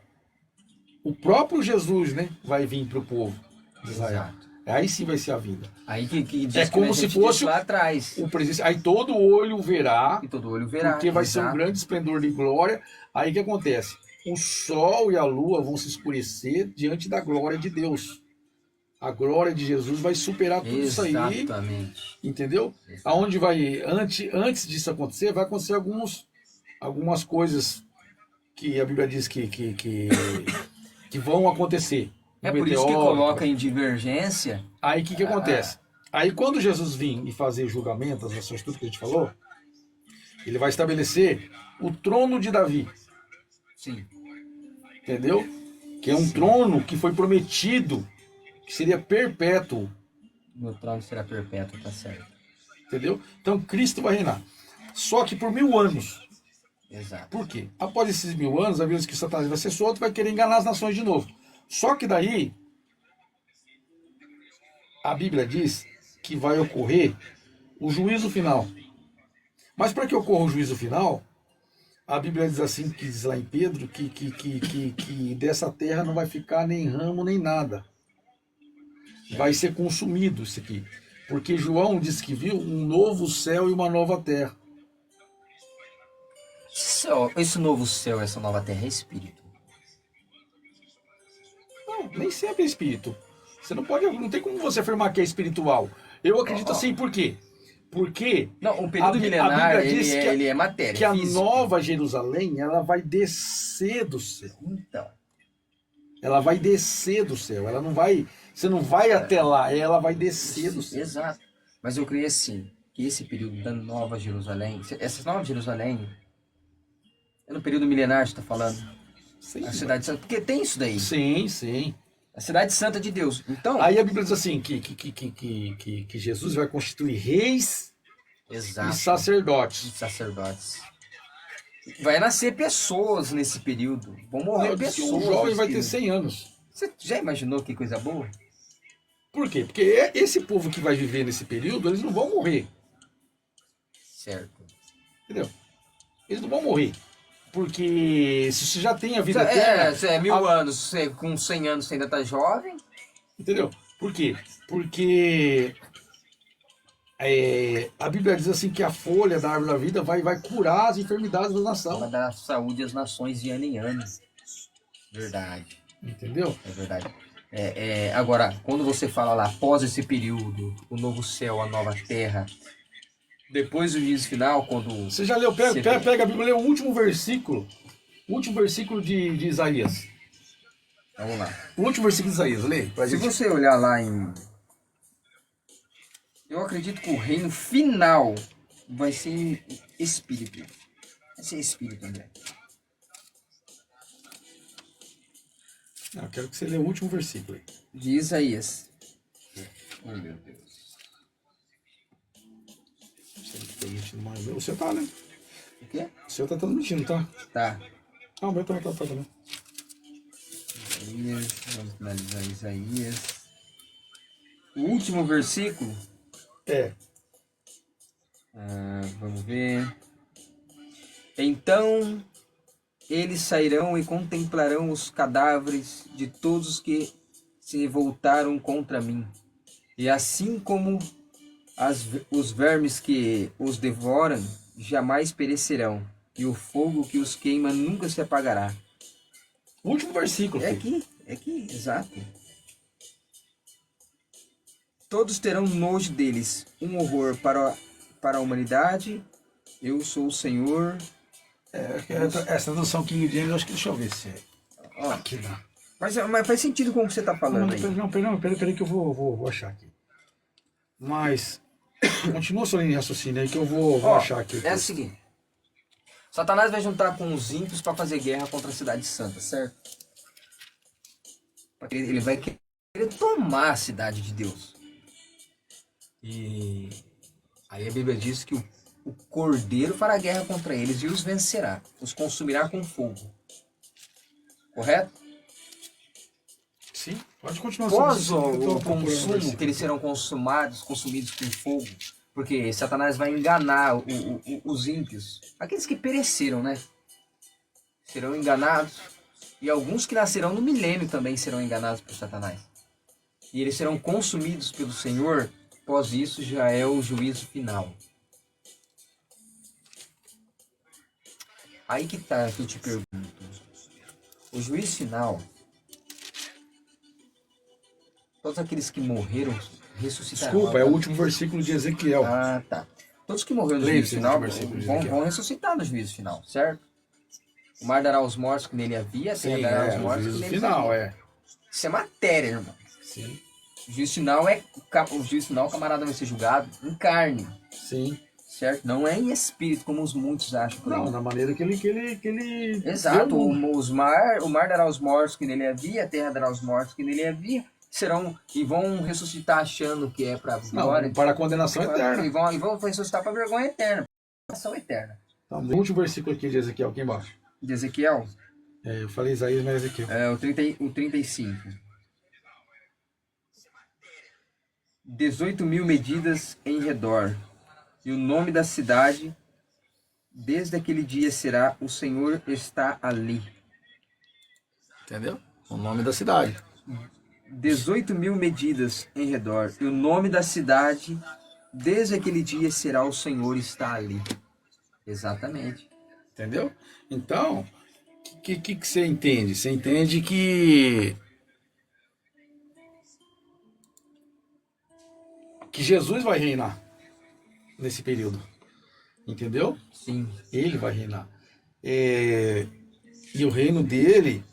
o próprio Jesus, né, vai vir para o povo de Israel. Exato. Aí sim vai ser a vida. Aí que diz como se fosse lá atrás. o presença. Aí todo olho verá. E todo olho verá. Porque vai exato. ser um grande esplendor de glória. Aí o que acontece? O sol e a lua vão se escurecer diante da glória de Deus. A glória de Jesus vai superar tudo isso aí. Exatamente. Entendeu? Exato. Aonde vai antes disso acontecer, vai acontecer algumas coisas que a Bíblia diz que vão acontecer. É por isso que coloca em divergência. Aí o que acontece? Aí quando Jesus vir e fazer julgamento, as nações, tudo que a gente falou, ele vai estabelecer o trono de Davi. Sim. Entendeu? Que é um trono que foi prometido, que seria perpétuo. Meu trono será perpétuo, tá certo. Entendeu? Então Cristo vai reinar. Só que por 1000 anos. Exato. Por quê? Após esses 1000 anos, a Bíblia diz que Satanás vai ser solto e vai querer enganar as nações de novo. Só que daí, a Bíblia diz que vai ocorrer o juízo final. Mas para que ocorra o juízo final, a Bíblia diz assim, que diz lá em Pedro, que dessa terra não vai ficar nem ramo nem nada. Vai ser consumido isso aqui. Porque João disse que viu um novo céu e uma nova terra. Esse novo céu, essa nova terra é espírito. Não, nem sempre é espírito. Você não pode, não tem como você afirmar que é espiritual. Eu acredito assim, por quê? Porque Não, o período a milenar, Bíblia diz ele é matéria, que a físico. nova Jerusalém, ela vai descer do céu. Então, Ela vai descer do céu. Ela não vai, você não vai até lá, ela vai descer do céu. exato. Mas eu creio assim, que esse período da Nova Jerusalém, essa Nova Jerusalém, é no período milenar, você está falando? Sim, A cidade santa, porque tem isso daí. sim, sim. A cidade santa de Deus. Então, Aí a Bíblia diz assim, que Jesus vai constituir reis exato. e sacerdotes. Sacerdotes. Vai nascer pessoas nesse período. Vão morrer Diz que pessoas. um jovem nesse vai ter período. 100 anos. Você já imaginou que coisa boa? Por quê? Porque esse povo que vai viver nesse período, eles não vão morrer. Certo. Entendeu? Eles não vão morrer. Porque se você já tem a vida eterna... Você é 1000 anos, você, com 100 anos você ainda tá jovem. Entendeu? Por quê? Porque a Bíblia diz assim que a folha da árvore da vida vai curar as enfermidades da Vai nação. dar saúde às nações de ano em ano. Verdade. Entendeu? É verdade. Agora, quando você fala lá, após esse período, o novo céu, a nova terra, depois do juízo final, quando... Você já leu? Pega a Bíblia, lê o último versículo. O último versículo de Isaías. Vamos lá. O último versículo de Isaías, lê. Pra Se gente... você olhar lá em... Eu acredito que o reino final vai ser espírito. Vai ser espírito, André. Não, eu quero que você lê o último versículo aí. De Isaías. Oh, meu Deus. O seu tá, né? O quê? O seu tá transmitindo, tá? Tá. Ah, o meu tá também. Isaías, vamos finalizar Isaías. O último versículo. É. Vamos ver. Então eles sairão e contemplarão os cadáveres de todos os que se voltaram contra mim. E assim como os vermes que os devoram jamais perecerão, e o fogo que os queima nunca se apagará. O último versículo. filho. É aqui, exato. Todos terão nojo deles, um horror para a humanidade. Eu sou o Senhor. Essa tradução King James, eu acho que deixa eu ver se é. Ó, Aqui não. mas faz sentido com o que você está falando aí. Não, peraí que eu vou achar aqui. Mas, continua sua linha de raciocínio aí que eu vou achar aqui. É o seguinte. Satanás vai juntar com os ímpios para fazer guerra contra a cidade santa, certo? Porque ele vai querer tomar a cidade de Deus. E aí a Bíblia diz que o cordeiro fará guerra contra eles e os vencerá. Os consumirá com fogo. Correto? Sim, pode continuar. Após Eu tô o procurando consumo, versículo. que eles serão consumidos com fogo, porque Satanás vai enganar os ímpios, aqueles que pereceram, né? Serão enganados, e alguns que nascerão no milênio também serão enganados por Satanás. E eles serão consumidos pelo Senhor, após isso já é o juízo final. Aí que tá, que eu te pergunto. O juízo final, todos aqueles que morreram ressuscitarão. Desculpa, é o último versículo de Ezequiel. Ah, tá. Todos que morreram no Leia juízo esse final último versículo de Ezequiel. vão ressuscitar no juízo final, certo? O mar dará aos mortos que nele havia, a terra Sim, dará aos o mortos que juízo nele final, havia. Isso é matéria, irmão. Sim, O juízo final o camarada vai ser julgado em carne, sim. certo? Não é em espírito, como os muitos acham por aí. Não, na maneira que ele Exato, deu no- o mar dará aos mortos que nele havia, a terra dará aos mortos que nele havia, serão e vão ressuscitar achando que é para glória. Não, para a condenação eterna. E vão ressuscitar para vergonha eterna, ação eterna. Então, o último versículo aqui de Ezequiel, aqui embaixo. De Ezequiel, Eu falei Isaías, mas Ezequiel. o 35. 18.000 medidas em redor, e o nome da cidade Desde aquele dia será, o Senhor está ali. Entendeu? O nome da cidade. 18.000 medidas em redor. E o nome da cidade, desde aquele dia será, o Senhor está ali. Exatamente. Entendeu? Então, o que você entende? Você entende que Jesus vai reinar nesse período. Entendeu? Sim. Ele vai reinar. E o reino dele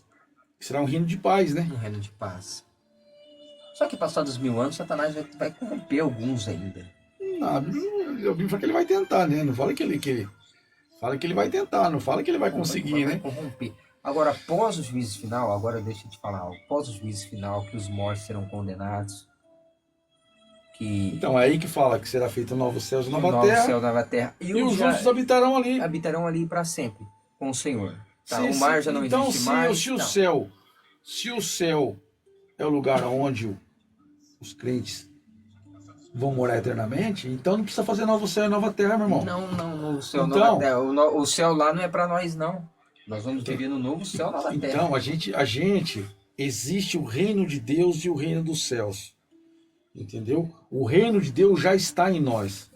será um reino de paz, né? Um reino de paz. Só que passados 1000 anos, Satanás vai corromper alguns ainda. Não, a Bíblia fala que ele vai tentar, né? Não fala que ele fala que ele vai tentar, não fala que ele vai conseguir, Vai né? corromper. Agora, após o juízo final, agora deixa eu te falar algo. Após o juízo final, que os mortos serão condenados, que Então é aí que fala que será feito novos céus e o nova novo terra, céu, nova terra, e os justos habitarão ali. habitarão ali para sempre com o Senhor. Tá? Se- O mar já não então, existe se, mais. se não. o céu é o lugar onde os crentes vão morar eternamente, então não precisa fazer novo céu e nova terra, meu irmão. Não, o céu, Então- nova terra. O céu lá não é para nós, não. Nós vamos viver no novo céu, nova terra. Então, a gente existe o reino de Deus e o reino dos céus. Entendeu? O reino de Deus já está em nós.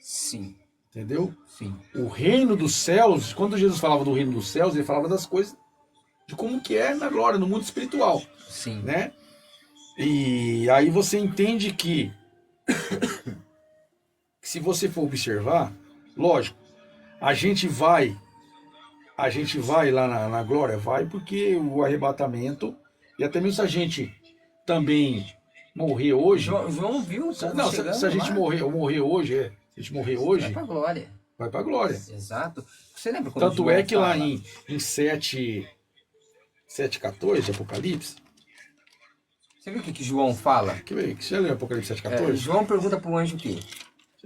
Sim, Entendeu? sim. O reino dos céus, quando Jesus falava do reino dos céus, ele falava das coisas de como que é na glória, no mundo espiritual, Sim. né? E aí você entende que se você for observar, lógico, a gente vai lá na glória, vai porque o arrebatamento, e até mesmo se a gente também morrer hoje, João viu o povo não, chegando se a gente lá. morrer hoje, se a gente morrer hoje, Vai pra glória. vai para a glória. Exato. Você lembra quando Tanto João é que lá fala- em 7:14 de Apocalipse, Você viu o que João fala? que você já leu Apocalipse 7:14? João pergunta pro anjo o quê?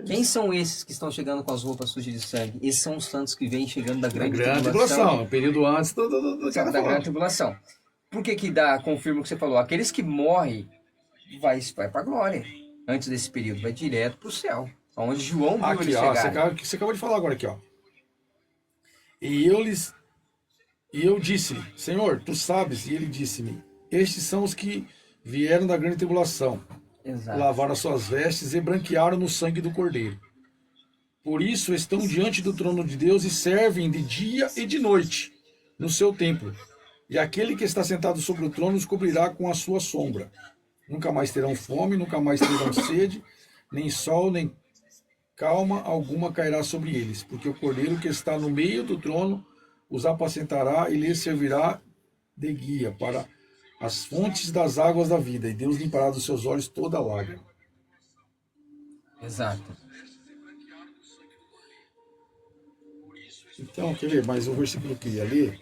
Quem são esses que estão chegando com as roupas sujas de sangue? Esses são os santos que vêm chegando da Da grande grande tribulação. tribulação, o período antes do que ela Da grande falou. tribulação. Por que confirma o que você falou? Aqueles que morrem vai para a glória. Antes desse período, vai direto para o céu. Onde João viu Aqui, eles ó, chegarem. você acabou de falar agora aqui, ó. E eu disse-lhe, Senhor, tu sabes, e ele disse-me, estes são os que vieram da grande tribulação, Exato. lavaram as suas vestes e branquearam no sangue do Cordeiro. Por isso estão diante do trono de Deus e servem de dia e de noite no seu templo. E aquele que está sentado sobre o trono os cobrirá com a sua sombra. Nunca mais terão fome, nunca mais terão sede, nem sol, nem calma alguma cairá sobre eles, porque o Cordeiro que está no meio do trono os apacentará e lhes servirá de guia para as fontes das águas da vida, e Deus limpará dos seus olhos toda lágrima. Exato. Então, quer ver, mas o versículo que eu ia ler,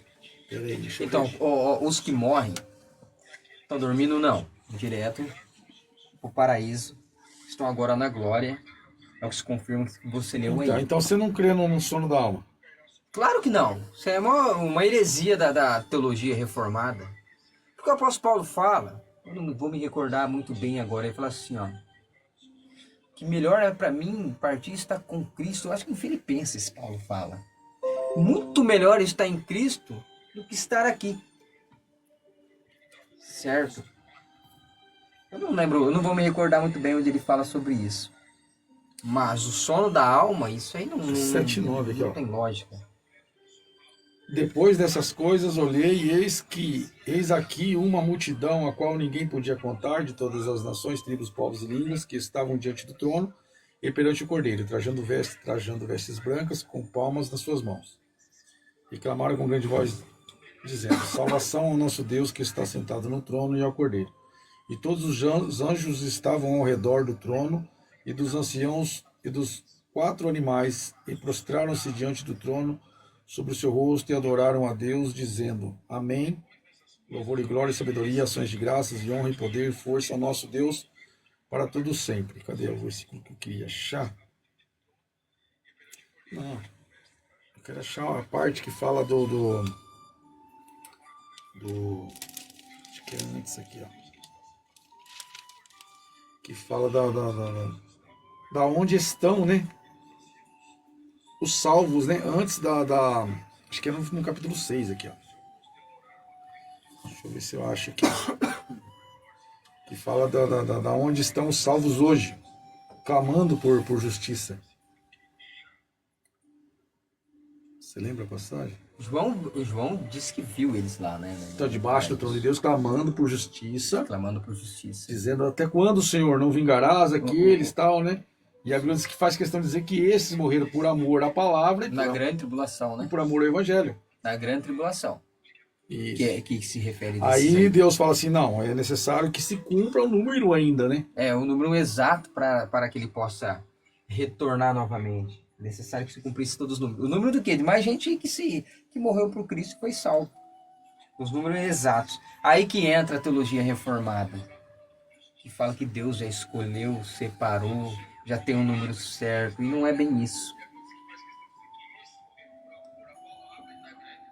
peraí, deixa eu Então, ver. os que morrem estão dormindo, não. Direto para o paraíso. Estão agora na glória. É o que se confirma que você leu aí. Então você não crê no sono da alma. Claro que não. Isso é uma heresia da teologia reformada. Porque o apóstolo Paulo fala, eu não vou me recordar muito bem agora, ele fala assim, ó, que melhor é para mim partir estar com Cristo. Eu acho que em Filipenses Paulo fala. Muito melhor estar em Cristo do que estar aqui. Certo? Eu não lembro, eu não vou me recordar muito bem onde ele fala sobre isso. Mas o sono da alma, isso aí não 7:9 aqui, ó. não tem lógica. Depois dessas coisas olhei e eis aqui uma multidão a qual ninguém podia contar, de todas as nações, tribos, povos e línguas, que estavam diante do trono e perante o Cordeiro, trajando vestes brancas, com palmas nas suas mãos. E clamaram com grande voz, dizendo, salvação ao nosso Deus que está sentado no trono e ao Cordeiro. E todos os anjos estavam ao redor do trono e dos anciãos e dos 4 animais, e prostraram-se diante do trono sobre o seu rosto e adoraram a Deus, dizendo, amém, louvor e glória, sabedoria, ações de graças, e honra e poder e força ao nosso Deus para todo sempre. Cadê o versículo que eu queria achar? Não, eu quero achar uma parte que fala do acho que é antes aqui, ó. Que fala da onde estão, né? os salvos, né? Antes acho que é no capítulo 6 aqui, ó. Deixa eu ver se eu acho aqui. Que fala da onde estão os salvos hoje, clamando por justiça. Você lembra a passagem? João disse que viu eles lá, né? Estão debaixo do trono de Deus, clamando por justiça, Clamando por justiça. dizendo até quando, Senhor, não vingarás aqueles, tal, né? E a Bíblia diz que faz questão de dizer que esses morreram por amor à palavra Na grande tribulação, e né? por amor ao evangelho. Na grande tribulação. Isso. Que se refere a Aí Deus fala assim, não, é necessário que se cumpra o número ainda, né? É o número exato para que ele possa retornar novamente. É necessário que se cumprisse todos os números. O número do quê? De mais gente que morreu por Cristo e foi salvo. Os números exatos. Aí que entra a teologia reformada. Que fala que Deus já escolheu, separou, já tem um número certo. E não é bem isso.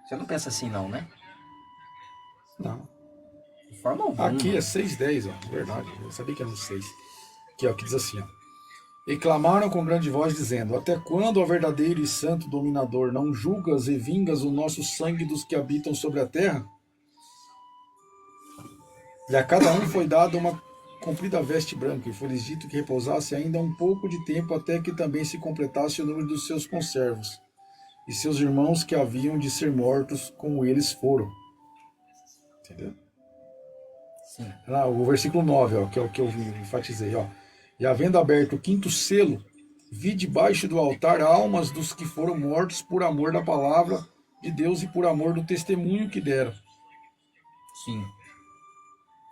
Você não pensa assim não, né? Não. De forma alguma. Aqui é 6:10, ó, verdade. Eu sabia que era no 6. Aqui, ó, que diz assim, ó. E clamaram com grande voz, dizendo: Até quando, ó verdadeiro e santo dominador, não julgas e vingas o nosso sangue dos que habitam sobre a terra? E a cada um foi dada uma comprida veste branca, e foi-lhes dito que repousasse ainda um pouco de tempo, até que também se completasse o número dos seus conservos, e seus irmãos que haviam de ser mortos, como eles foram. Entendeu? Sim. O versículo 9, ó, que é o que eu enfatizei, ó. E havendo aberto o quinto selo, vi debaixo do altar almas dos que foram mortos por amor da palavra de Deus e por amor do testemunho que deram. Sim.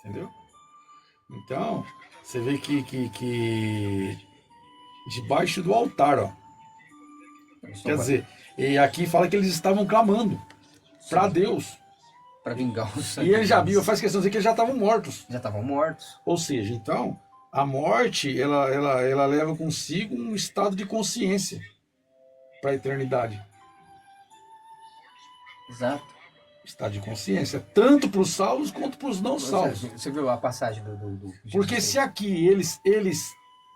Entendeu? Então, você vê que debaixo do altar, ó. Quer dizer, e aqui fala que eles estavam clamando para Deus. Para vingar o sangue. E ele já viu, faz questão de dizer que eles já estavam mortos. Já estavam mortos. Ou seja, então, a morte, ela leva consigo um estado de consciência para a eternidade. Exato. Estado de consciência, tanto para os salvos quanto para os não salvos. Você viu a passagem do Porque se aqui eles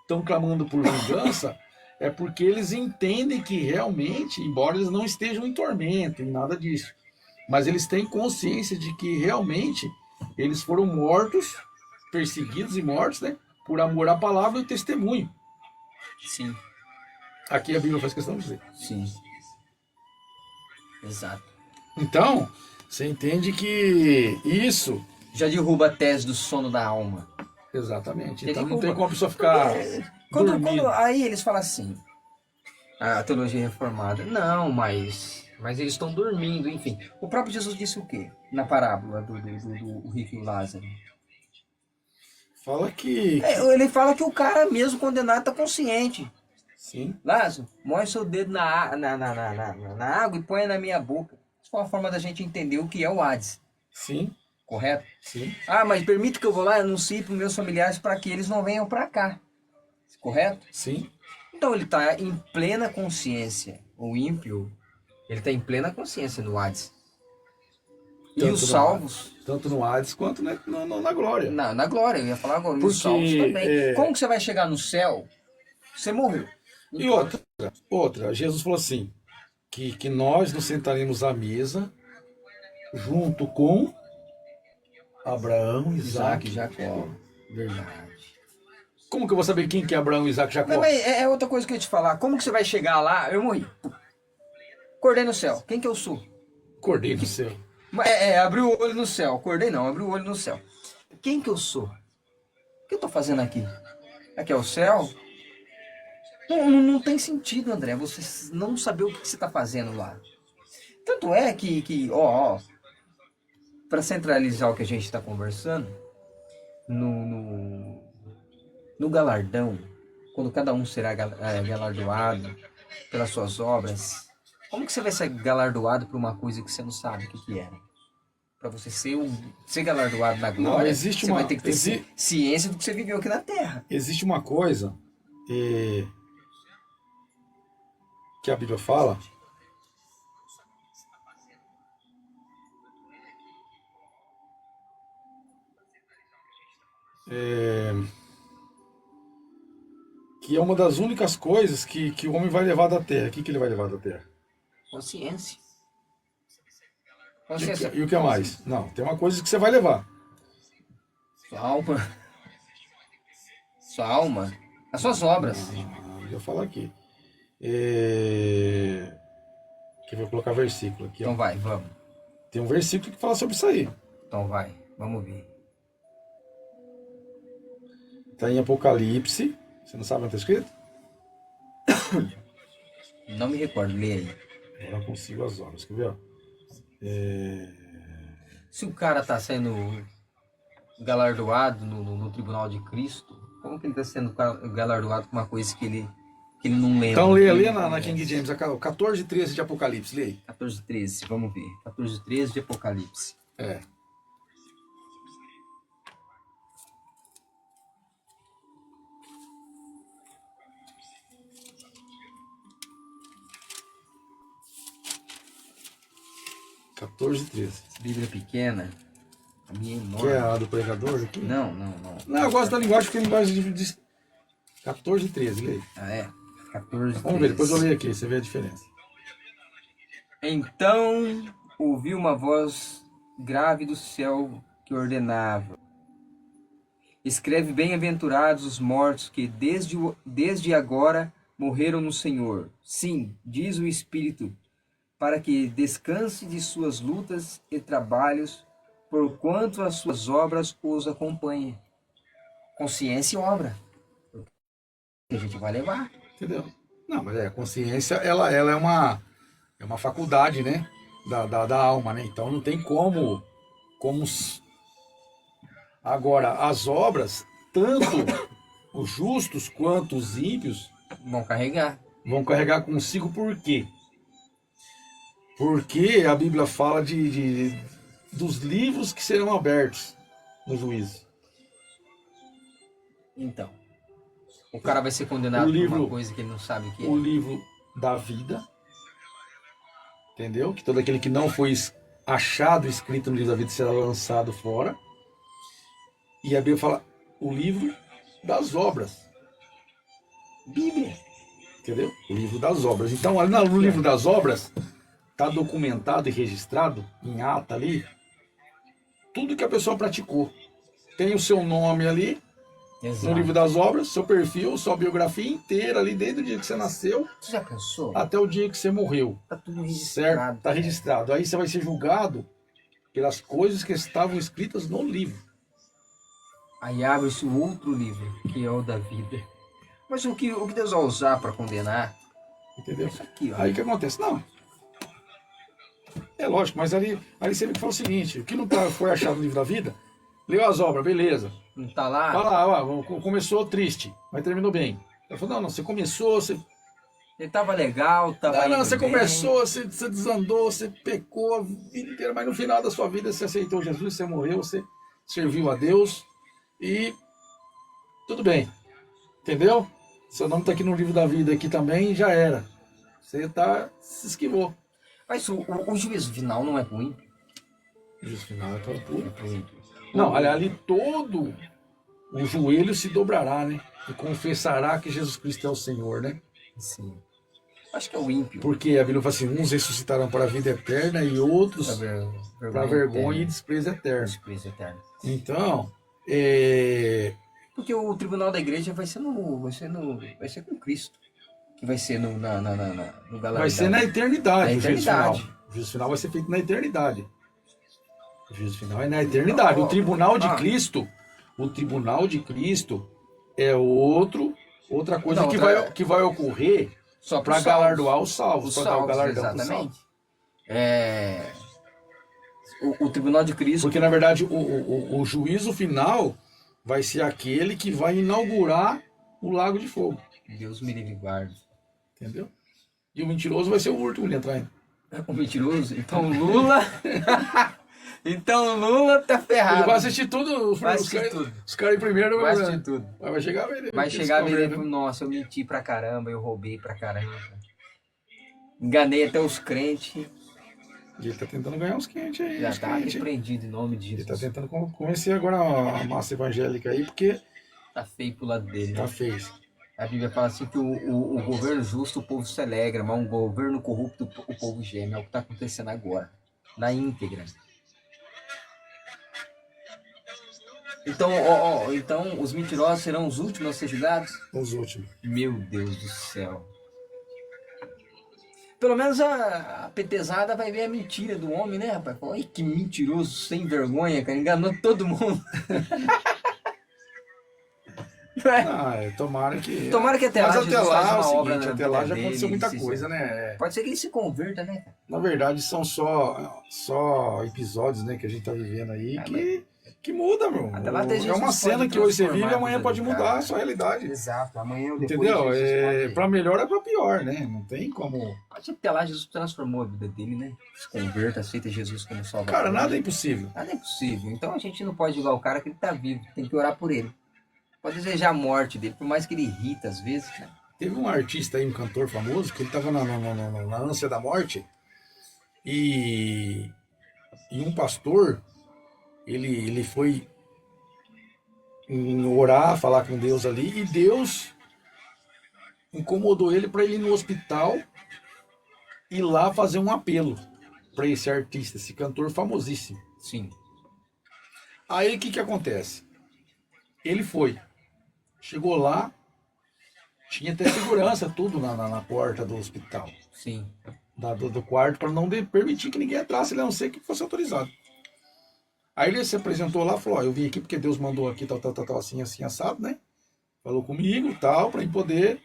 estão clamando por vingança, é porque eles entendem que realmente, embora eles não estejam em tormento, em nada disso, mas eles têm consciência de que realmente eles foram mortos, perseguidos e mortos, né, por amor à palavra e o testemunho. Sim. Aqui a Bíblia faz questão de dizer. Sim. Exato. Então, você entende que isso... Já derruba a tese do sono da alma. Exatamente. Já Então não derruba. tem como a pessoa ficar dormindo. Aí eles falam assim, a teologia reformada, não, mas eles estão dormindo, enfim. O próprio Jesus disse o quê? Na parábola do rico e o Lázaro. Fala que... Ele fala que o cara mesmo condenado está consciente. Sim. Lázaro, moe seu dedo na água e põe na minha boca. Isso foi uma forma da gente entender o que é o Hades. Sim. Correto? Sim. Ah, mas permite que eu vou lá e anuncie para os meus familiares para que eles não venham para cá. Correto? Sim. Então ele está em plena consciência. O ímpio, ele está em plena consciência no Hades. E os salvos... Tanto no Hades quanto na glória. Na glória, eu ia falar agora. Porque, Os salvos também. Como que você vai chegar no céu? Você morreu. E outra, Jesus falou assim, que nós nos sentaremos à mesa junto com Abraão, Isaac e Jacó. Verdade. Como que eu vou saber quem que é Abraão, Isaac e Jacó? Mas é outra coisa que eu ia te falar. Como que você vai chegar lá? Eu morri. Acordei no céu. Quem que eu sou? Acordei no céu. Abri o olho no céu. Acordei não, abri o olho no céu. Quem que eu sou? O que eu tô fazendo aqui? Aqui é o céu? Não tem sentido, André, você não saber o que você tá fazendo lá. Tanto é que para centralizar o que a gente está conversando, no galardão, quando cada um será galardoado pelas suas obras, como que você vai ser galardoado por uma coisa que você não sabe o que era? Para você ser galardoado na glória, você vai ter que ter ciência do que você viveu aqui na Terra. Existe uma coisa que a Bíblia fala, que é uma das únicas coisas que o homem vai levar da terra. O que ele vai levar da terra? Consciência. E Consciência. e o que mais? Não, tem uma coisa que você vai levar. Sua alma. Sua alma. As suas obras. Eu vou falar aqui. Que eu vou colocar versículo aqui. Então Ó. vai, vamos. Tem um versículo que fala sobre isso aí. Então vai. Vamos ver. Está em Apocalipse. Você não sabe onde está escrito? Não me recordo, lê aí. Agora eu consigo as obras. Quer ver? Ó? Se o cara tá sendo galardoado no tribunal de Cristo, como que ele tá sendo galardoado com uma coisa que ele não lembra? Então lê na King James, 14:13 de Apocalipse. Lê aí. 14:13, vamos ver. 14:13 de Apocalipse. É. Quatorze, 13. Bíblia pequena, a minha é Que é enorme. a do pregador aqui? Não. Não, eu gosto da linguagem porque é linguagem de 14 e 13, lê aí. Ah, é? 14, Vamos ver, depois eu leio aqui, você vê a diferença. Então ouvi uma voz grave do céu que ordenava: escreve bem-aventurados os mortos que desde agora morreram no Senhor. Sim, diz o Espírito, para que descanse de suas lutas e trabalhos, porquanto as suas obras os acompanhem. Consciência e obra. Que a gente vai levar. Entendeu? Não, mas a consciência, ela é uma faculdade, né? Da alma, né? Então não tem como. Agora, as obras, tanto os justos quanto os ímpios, Vão carregar. vão carregar consigo por quê? Porque a Bíblia fala dos livros que serão abertos no juízo. Então, o cara vai ser condenado por uma coisa que ele não sabe o que é. O livro da vida, entendeu? Que todo aquele que não foi achado escrito no livro da vida será lançado fora. E a Bíblia fala o livro das obras. Bíblia, entendeu? O livro das obras. Então, ali no livro das obras, está documentado e registrado em ata ali tudo que a pessoa praticou. Tem o seu nome ali, Exato. no livro das obras, seu perfil, sua biografia inteira ali, desde o dia que você nasceu Você já pensou? até o dia que você morreu. Tá tudo Certo? registrado. Está registrado. Aí você vai ser julgado pelas coisas que estavam escritas no livro. Aí abre-se o outro livro, que é o da vida. Mas o que Deus vai usar para condenar? Entendeu? Isso aqui, ó. Aí o que acontece? Não. É lógico, mas ali você vê que fala o seguinte: o que não foi achado no livro da vida, leu as obras, beleza. Não tá lá? Vai lá, ó, começou triste, mas terminou bem. Ela falou: não, você começou, você. Ele tava legal, tava Não, indo você bem. começou, você desandou, você pecou a vida inteira, mas no final da sua vida você aceitou Jesus, você morreu, você serviu a Deus e tudo bem. Entendeu? Seu nome está aqui no livro da vida aqui também, já era. Você se esquivou. Mas o juízo final não é ruim. O juízo final é para tudo. Não, ali todo o joelho se dobrará, né? E confessará que Jesus Cristo é o Senhor, né? Sim. Acho que é o ímpio. Porque a Bíblia fala assim: uns ressuscitarão para a vida eterna e outros para vergonha e desprezo eterno. Desprezo eterno. Então, Porque o tribunal da igreja vai ser com Cristo. Que vai ser no galardão. vai ser na eternidade, Na o juízo eternidade. final. O juízo final vai ser feito na eternidade. O juízo final é na eternidade. O tribunal de Cristo, é outra coisa Não, que vai ocorrer Só para pros galardoar os salvos, Os para dar o salvos, galardão pros exatamente. salvos. O tribunal de Cristo. Porque, na verdade, o juízo final vai ser aquele que vai inaugurar o lago de fogo. Deus me livre e guarde. Entendeu? E o mentiroso vai ser o último a entrar ainda. O mentiroso? Então Lula. Então Lula tá ferrado. Ele vai assistir tudo. Vai assistir tudo. Os caras em primeiro Vai assistir tudo. vai chegar a ver. Vai chegar a ver, nossa, eu menti pra caramba, eu roubei pra caramba. Enganei até os crentes. E ele tá tentando ganhar uns quentes aí. Já uns tá quentes. repreendido em nome de Ele tá Jesus. tentando convencer agora a massa evangélica aí, porque Tá feio pro lado dele. tá Né? feio. A Bíblia fala assim que o governo justo o povo se alegra, mas um governo corrupto o povo geme. É o que está acontecendo agora, na íntegra. Então, então os mentirosos serão os últimos a ser julgados? Os últimos. Meu Deus do céu. Pelo menos a petezada vai ver a mentira do homem, né, rapaz? Olha que mentiroso, sem vergonha, cara. Enganou todo mundo. Tomara que. Tomara que até Mas lá até Jesus lá faça é o uma obra seguinte, na até lá vida já dele, aconteceu muita ele se- coisa, né? Pode ser que ele se converta, né, cara? Na verdade, são só episódios, né, que a gente tá vivendo aí que muda, meu. Até lá tem É Jesus uma pode cena que hoje você vive e transformar a amanhã vida pode do mudar cara. a sua realidade. Exato. Amanhã ou depois Entendeu? Jesus pode... Pra melhor é pra pior, né? Não tem como. Pode ser que até lá Jesus transformou a vida dele, né? Se converta, aceita Jesus como salvador. Cara, nada é impossível. Nada é impossível. Então a gente não pode julgar o cara que ele tá vivo. Tem que orar por ele. Pode desejar a morte dele, por mais que ele irrita às vezes, cara. Teve um artista aí, um cantor famoso, que ele tava na ânsia da morte e um pastor, ele foi orar, falar com Deus ali, e Deus incomodou ele para ele ir no hospital e lá fazer um apelo para esse artista, esse cantor famosíssimo. Sim. Aí o que acontece? Ele foi, chegou lá, tinha até segurança, tudo na porta do hospital, Sim. do quarto, para não permitir que ninguém entrasse, a não ser que fosse autorizado. Aí ele se apresentou lá e falou: ó, eu vim aqui porque Deus mandou aqui, tal, assim, assado, né? Falou comigo, tal, para poder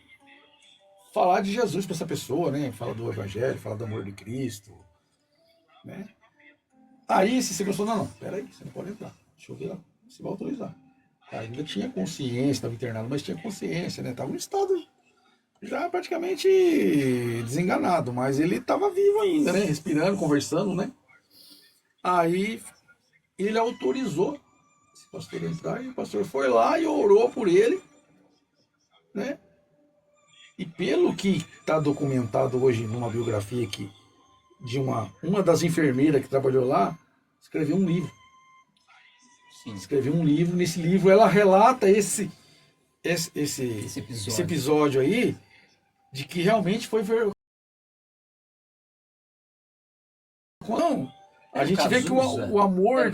falar de Jesus para essa pessoa, né? Fala do Evangelho, fala do amor de Cristo, né? Aí esse segurança falou: não, peraí, você não pode entrar. Deixa eu ver lá, você vai autorizar. Ainda tinha consciência, estava internado, mas tinha consciência, né? Estava em estado já praticamente desenganado, mas ele estava vivo ainda, né? Respirando, conversando, né? Aí ele autorizou esse pastor a entrar e o pastor foi lá e orou por ele, né? E pelo que está documentado hoje numa biografia aqui de uma das enfermeiras que trabalhou lá, escreveu um livro. Sim. Escreveu um livro, nesse livro ela relata esse episódio aí, de que realmente foi não, a gente vê que o amor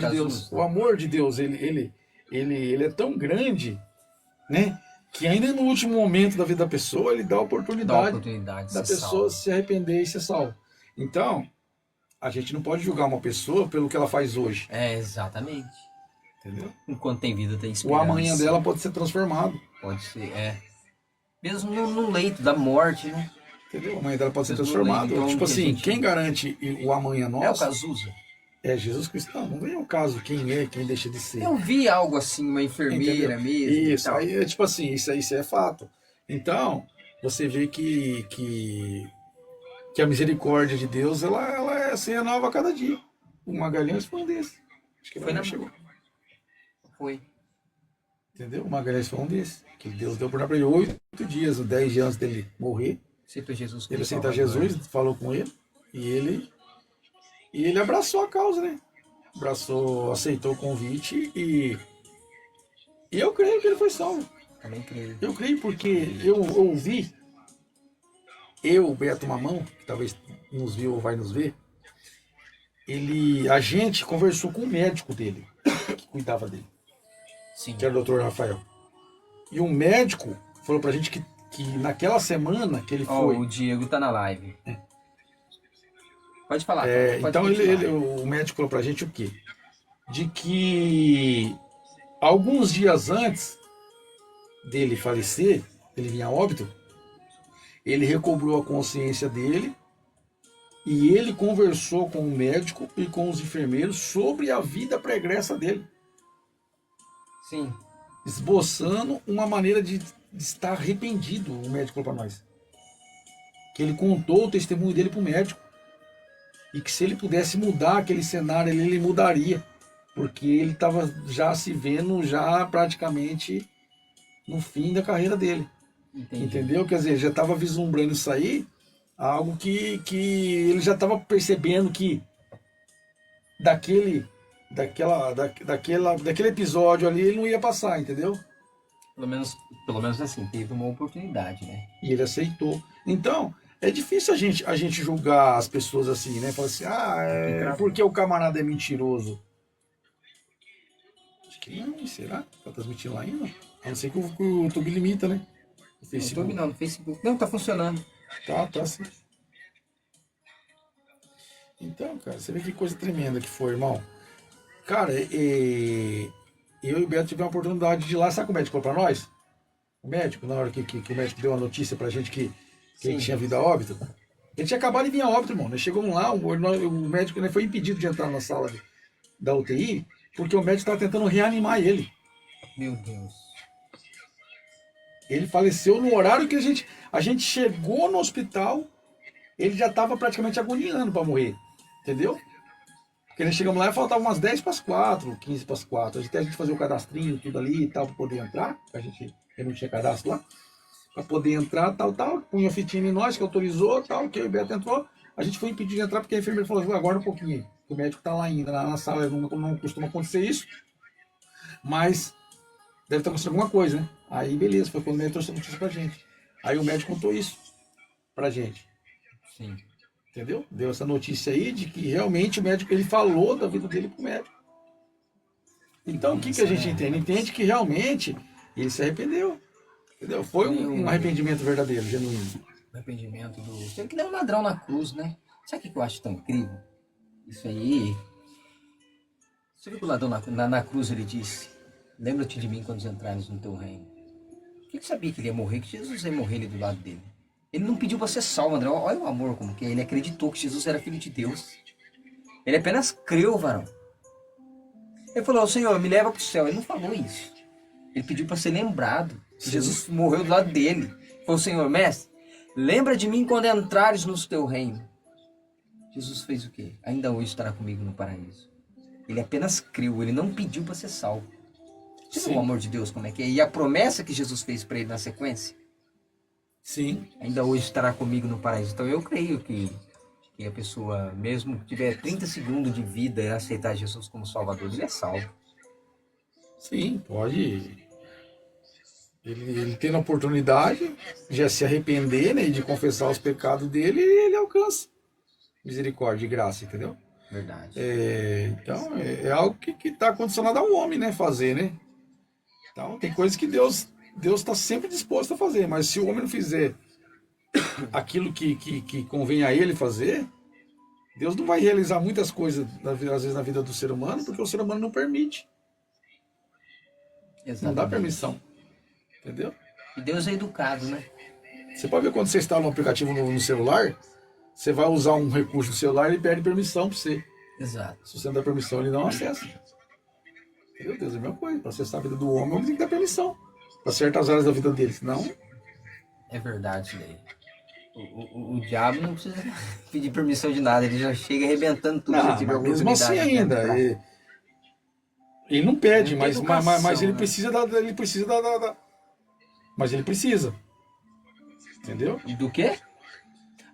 de Deus, ele é tão grande, né? Que ainda no último momento da vida da pessoa, ele dá a oportunidade da pessoa se arrepender e ser salva. Então, a gente não pode julgar uma pessoa pelo que ela faz hoje. É, exatamente. Entendeu? Enquanto tem vida, tem esperança. O amanhã dela pode ser transformado. Pode ser, é. Mesmo no leito da morte, né? Entendeu? O amanhã dela pode ser transformado. Então, tipo assim, quem garante o amanhã nosso... É o Cazuza. É Jesus Cristo. Não vem ao caso quem é, quem deixa de ser. Eu vi algo assim, uma enfermeira mesmo. Isso, aí é tipo assim, isso é fato. Então, você vê que a misericórdia de Deus, ela se renova a cada dia. O Magalhães foi um desses. Acho que foi chegou. Foi. Entendeu? O Magalhães foi um desses. Que Deus deu para ele 8 dias, 10 dias antes dele morrer. Aceitou Jesus. Ele aceitou Jesus, falou com ele, e ele abraçou a causa, né? Aceitou o convite e eu creio que ele foi salvo. Também creio. Eu creio porque eu ouvi, o Beto Mamão, que talvez nos viu ou vai nos ver, a gente conversou com o médico dele, que cuidava dele. Sim. Que era o Dr. Rafael. E o médico falou pra gente que naquela semana que ele foi... O Diego tá na live. Pode falar. Pode então o médico falou pra gente o quê? De que alguns dias antes dele falecer, ele vinha a óbito, ele recobrou a consciência dele e ele conversou com o médico e com os enfermeiros sobre a vida pregressa dele. Sim. Esboçando uma maneira de estar arrependido, o médico falou para nós. Que ele contou o testemunho dele para o médico. E que se ele pudesse mudar aquele cenário, ele mudaria. Porque ele estava já se vendo já praticamente no fim da carreira dele. Entendi. Entendeu? Quer dizer, já estava vislumbrando isso aí, algo que ele já estava percebendo que daquele episódio ali ele não ia passar, entendeu? Pelo menos assim, teve uma oportunidade, né? E ele aceitou. Então, é difícil a gente julgar as pessoas assim, né? Falar assim, porque o camarada é mentiroso. Acho que não, será? Tá transmitindo lá ainda? A não ser que o YouTube limita, né? O No Facebook. YouTube não, no Facebook. Não, tá funcionando. Tá sim. Então, cara, você vê que coisa tremenda que foi, irmão. Cara, eu e o Beto tivemos a oportunidade de ir lá, sabe o que o médico falou pra nós? O médico, na hora que o médico deu a notícia pra gente que ele Sim. tinha vindo a óbito. Ele tinha acabado de vir a óbito, irmão. Nós chegamos lá, o médico né, foi impedido de entrar na sala da UTI, porque o médico estava tentando reanimar ele. Meu Deus. Ele faleceu no horário que a gente chegou no hospital, ele já estava praticamente agoniando para morrer. Entendeu? Porque nós chegamos lá e faltava umas 10 para as 4, 15 para as 4. Até a gente fazer o cadastrinho, tudo ali e tal, para poder entrar. Eu não tinha cadastro lá. Para poder entrar, tal. Punha a fitinha em nós, que autorizou, tal, que o Beto entrou. A gente foi impedido de entrar porque a enfermeira falou, aguarda um pouquinho. O médico está lá ainda, na sala, não costuma acontecer isso. Mas deve estar acontecendo alguma coisa, né? Aí beleza, foi quando o médico trouxe a notícia pra gente. Aí o médico contou isso pra gente. Sim. Entendeu? Deu essa notícia aí de que realmente o médico, ele falou da vida dele pro médico. Então o que a gente entende? Entende que realmente ele se arrependeu. Entendeu? Foi um arrependimento verdadeiro, genuíno. Arrependimento do. Tem que dar um ladrão na cruz, né? Sabe o que eu acho tão incrível? Isso aí. Você viu que o ladrão na cruz ele disse: Lembra-te de mim quando entrares no teu reino. Ele sabia que ele ia morrer, que Jesus ia morrer ali do lado dele. Ele não pediu para ser salvo, André. Olha o amor como que é. Ele acreditou que Jesus era filho de Deus. Ele apenas creu, varão. Ele falou, Senhor, me leva para o céu. Ele não falou isso. Ele pediu para ser lembrado. Que Jesus morreu do lado dele. Ele falou, Senhor, mestre, lembra de mim quando entrares no teu reino. Jesus fez o quê? Ainda hoje estará comigo no paraíso. Ele apenas creu, ele não pediu para ser salvo. Você viu o amor de Deus como é que é? E a promessa que Jesus fez para ele na sequência? Sim. Ainda hoje estará comigo no paraíso. Então eu creio que a pessoa, mesmo que tiver 30 segundos de vida e aceitar Jesus como Salvador, ele é salvo. Sim, pode. Ele tendo a oportunidade de se arrepender, né, e de confessar os pecados dele, ele alcança misericórdia e graça, entendeu? Verdade. Então, é algo que está condicionado ao homem, né, fazer, né? Então, tem coisas que Deus está sempre disposto a fazer, mas se o homem não fizer aquilo que convém a ele fazer, Deus não vai realizar muitas coisas, às vezes, na vida do ser humano, porque o ser humano não permite. Exatamente. Não dá permissão. Entendeu? E Deus é educado, né? Você pode ver quando você instala um aplicativo no celular, você vai usar um recurso do celular, ele pede permissão para você. Exato. Se você não dá permissão, ele não acessa. Meu Deus, é a mesma coisa. Para acessar a vida do homem, ele tem que dar permissão. Para certas áreas da vida dele, senão... É verdade isso daí. O diabo não precisa pedir permissão de nada, ele já chega arrebentando tudo. Não, mas mesmo assim ainda. Ele não pede, mas ele precisa Mas ele precisa. Entendeu? Do quê?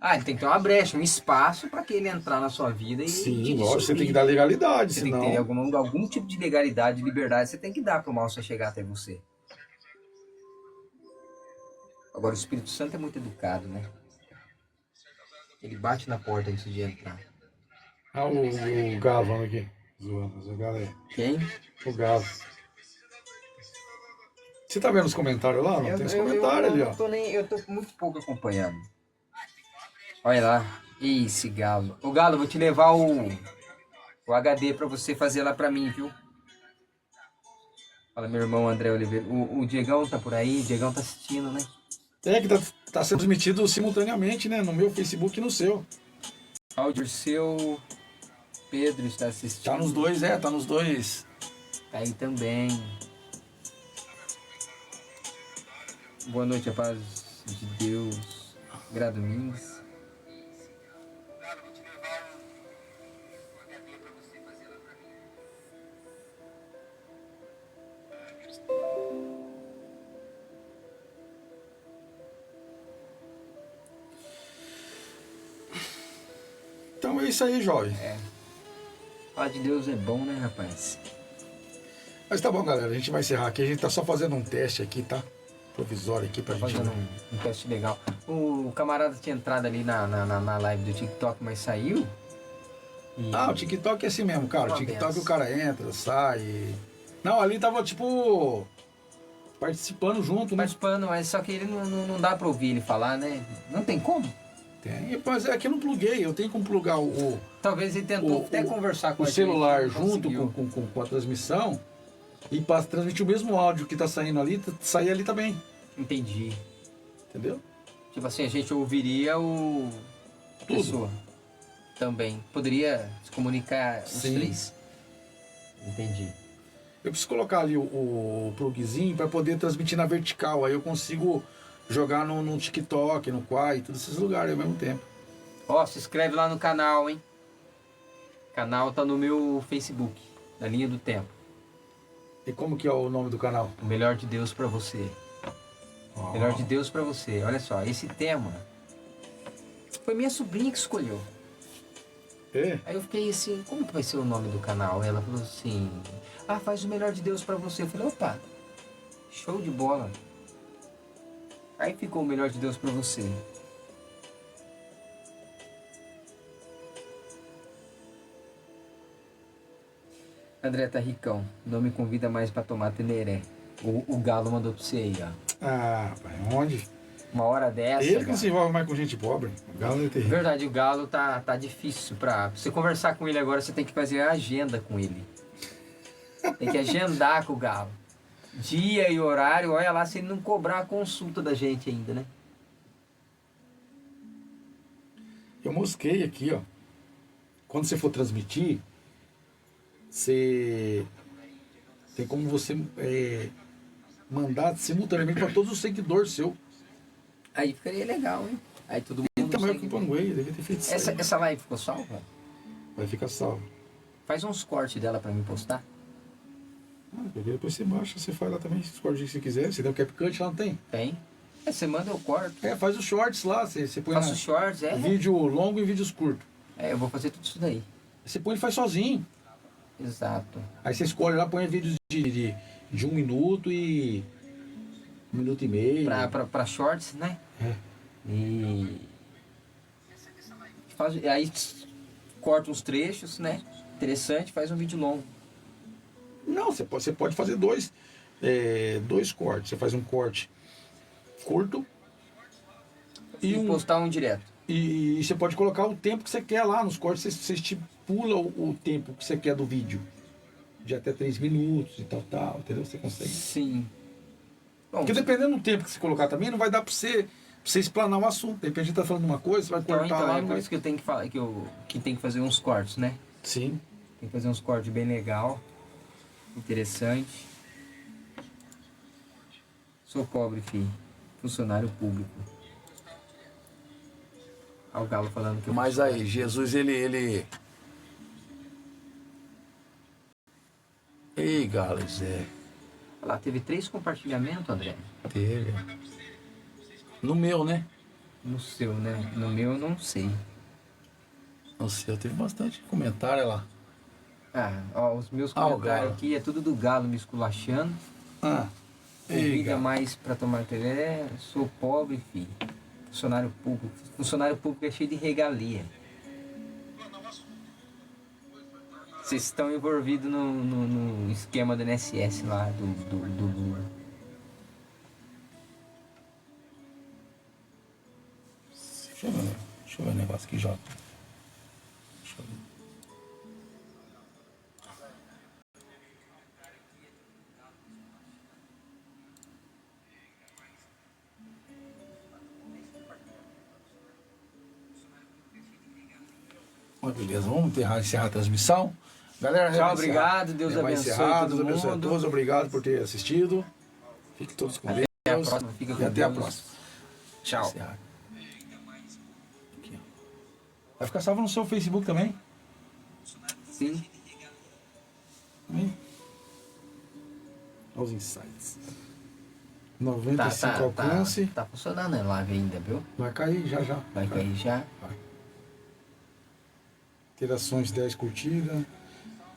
Ah, ele tem que ter uma brecha, um espaço para que ele entrar na sua vida e... Sim, lógico, você tem que dar legalidade, você senão... tem que ter algum tipo de legalidade, liberdade, você tem que dar para o mal só chegar até você. Agora, o Espírito Santo é muito educado, né? Ele bate na porta antes de entrar. Ah, o Gavão aqui. Zoando, galera. Quem? O Gavo. Você tá vendo os comentários lá? Não tem os comentários ali, ó. Eu tô muito pouco acompanhando. Olha lá. Esse Galo. Ô Galo, vou te levar o HD pra você fazer lá pra mim, viu? Fala, meu irmão André Oliveira. O Diegão tá por aí, o Diegão tá assistindo, né? Que tá sendo transmitido simultaneamente, né? No meu Facebook e no seu. Áudio seu. Pedro está assistindo. Tá nos dois, tá nos dois. Tá aí também. Boa noite, a paz de Deus. Gradomins. Então é isso aí, jovem. Falar de Deus é bom, né, rapaz? Mas tá bom, galera. A gente vai encerrar aqui. A gente tá só fazendo um teste aqui, tá? Provisório aqui pra gente. Fazendo um teste legal. O camarada tinha entrado ali na live do TikTok, mas saiu. E- Ah, o TikTok é assim mesmo, cara. O Uma TikTok benção. o cara entra, sai. Não, ali tava tipo. Participando junto, né? Participando, mas só que ele não dá pra ouvir ele falar, né? Não tem como. Tem, mas é que eu não pluguei. Eu tenho como plugar Talvez ele tentou O- até conversar com o a gente, celular não junto conseguiu. com a transmissão e para transmitir o mesmo áudio que tá saindo ali, sair ali também. Entendi. Entendeu? Tipo assim, a gente ouviria o... Tudo. Pessoa. Também. Poderia se comunicar os Sim. três. Entendi. Eu preciso colocar ali o plugzinho para poder transmitir na vertical. Aí eu consigo jogar no TikTok, no Quai, todos esses lugares ao mesmo tempo. Ó, se inscreve lá no canal, hein? O canal tá no meu Facebook, na linha do tempo. E como que é o nome do canal? O melhor de Deus pra você. O melhor de Deus pra você. Olha só, esse tema foi minha sobrinha que escolheu. É? Aí eu fiquei assim, como que vai ser o nome do canal? Ela falou assim, faz o melhor de Deus pra você. Eu falei, opa, show de bola. Aí ficou o melhor de Deus pra você. André tá ricão, não me convida mais pra tomar teneré. O Galo mandou pra você aí, ó. Ah, pai, onde? Uma hora dessa, Ele que não Galo. se envolve mais com gente pobre. O Galo é terrível. Verdade, o Galo tá difícil pra você conversar com ele agora, você tem que fazer a agenda com ele. Tem que agendar com o Galo. Dia e horário, olha lá se ele não cobrar a consulta da gente ainda, né? Eu mosquei aqui, ó. Quando você for transmitir, você tem como você mandar simultaneamente para todos os seguidores seu. Aí ficaria legal, hein? Aí todo mundo Então, eu segue. que panguei, devia ter feito isso aí. Essa live ficou salva? Vai ficar salvo. Faz uns cortes dela pra mim postar. Porque depois você baixa, você faz lá também, os cortes que você quiser. Você tem o CapCut lá, não tem? Tem. Você manda eu corto. Faz os shorts lá, você põe Faço shorts, vídeo longo e vídeos curtos. Eu vou fazer tudo isso daí. Você põe e faz sozinho. Exato. Aí você escolhe lá, põe vídeos de 1 minuto e 1 minuto e meio. Pra shorts, né? É. E aí corta uns trechos, né? Interessante, faz um vídeo longo. Não, você pode fazer dois cortes. Você faz um corte curto E postar um direto. e você pode colocar o tempo que você quer lá nos cortes. Você estipula o tempo que você quer do vídeo. De até 3 minutos e tal, entendeu? Você consegue. Sim. Bom, Porque dependendo do tempo que você colocar também, não vai dar pra você explanar o assunto. De repente a gente tá falando uma coisa, você vai cortar então lá. é não por vai... isso que eu tenho que falar que tem que fazer uns cortes, né? Sim. Tem que fazer uns cortes bem legal, interessante. Sou pobre, filho. Funcionário público. Olha o Galo falando que eu Mas aí, Jesus, ele... Ei, Galo, Zé. Olha lá, teve 3 compartilhamentos, André. Teve. No meu, né? No seu, né? No meu eu não sei. No seu teve bastante comentário lá. Ó, os meus o comentários Galo. aqui é tudo do Galo me esculachando. Ei, Convida Galo. mais pra tomar telé. Sou pobre, filho. Funcionário público. Funcionário público é cheio de regalia. Vocês estão envolvidos no esquema do INSS lá, do Lula. Deixa eu ver o negócio aqui, Jota. Deixa eu ver. Mas beleza, vamos encerrar a transmissão. Galera, Tchau, vai encerrar. obrigado. Deus Vai abençoe encerrar, todo Deus abençoe a mundo. todos. Obrigado por ter assistido. Fiquem todos com Deus. Até a próxima. Fica com E até a Deus. próxima. Tchau. Encerrar. Aqui, ó. Vai ficar salvo no seu Facebook também? Sim. Também? Olha os insights. 95 alcance. Tá funcionando a live ainda, viu? Vai cair já já. Vai cair já. Interações 10 curtidas,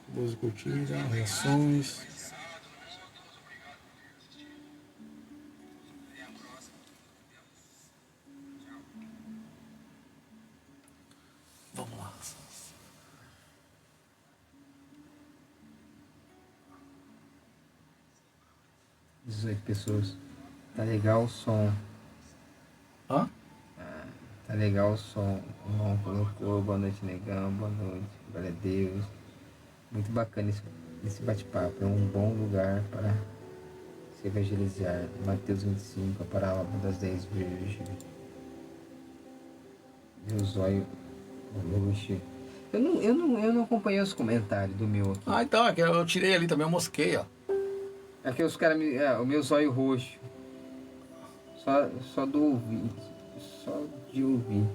12 curtidas, reações. 18 pessoas. Tá legal o som. Hã? Tá legal o som. O irmão colocou. Boa noite, negão. Boa noite. Glória a Deus. Muito bacana esse bate-papo. É um bom lugar para se evangelizar. Mateus 25, a parábola das 10 virgens. Meu zóio. Oxe. Eu não acompanhei os comentários do meu aqui. Ah, então, é que eu tirei ali também, eu mosquei, ó. Aqui os caras me. O meu zóio roxo. Só do ouvir. Só de ouvir.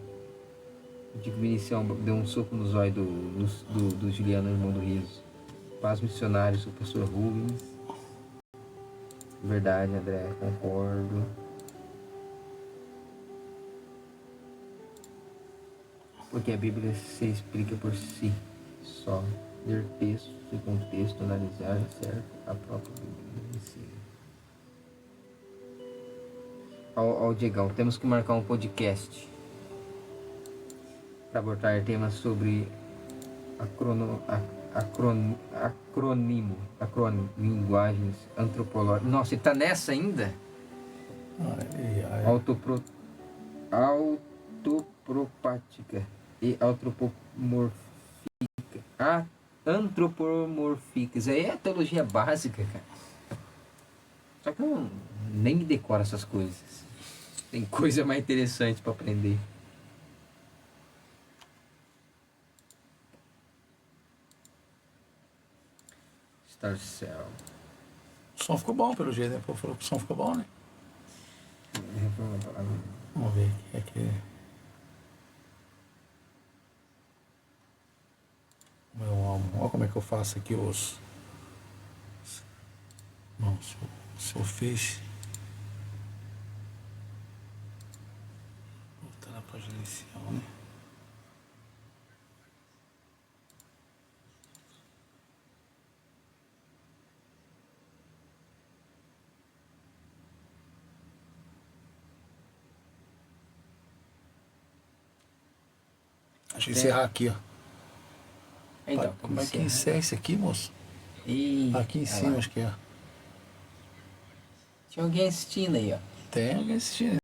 O Dico Vinicião deu um soco no zóio do Juliano, irmão do Riso. Paz missionários, o pastor Rubens. Verdade, André, concordo. Porque a Bíblia se explica por si só. Ler texto e contexto, analisar certo a própria Bíblia ensina. Ó, Diegão, temos que marcar um podcast para abordar temas sobre linguagens antropológicas. Nossa, ele tá nessa ainda? Autopropática e antropomórfica. Antropomórficas. Aí é teologia básica, cara. Só que eu nem me decoro essas coisas. Tem coisa mais interessante para aprender. Star Cell. O som ficou bom, pelo jeito, né? Pô, falou que o som ficou bom, né? Vamos ver o que é que... Meu amor, olha como é que eu faço aqui os... Não, se eu fiz... Voltar na página inicial, né? Deixa eu encerrar aqui, ó. Então, Como é que encerra isso aqui, moço? Aqui em cima, acho que é. Tinha alguém assistindo aí, ó. Tem alguém assistindo,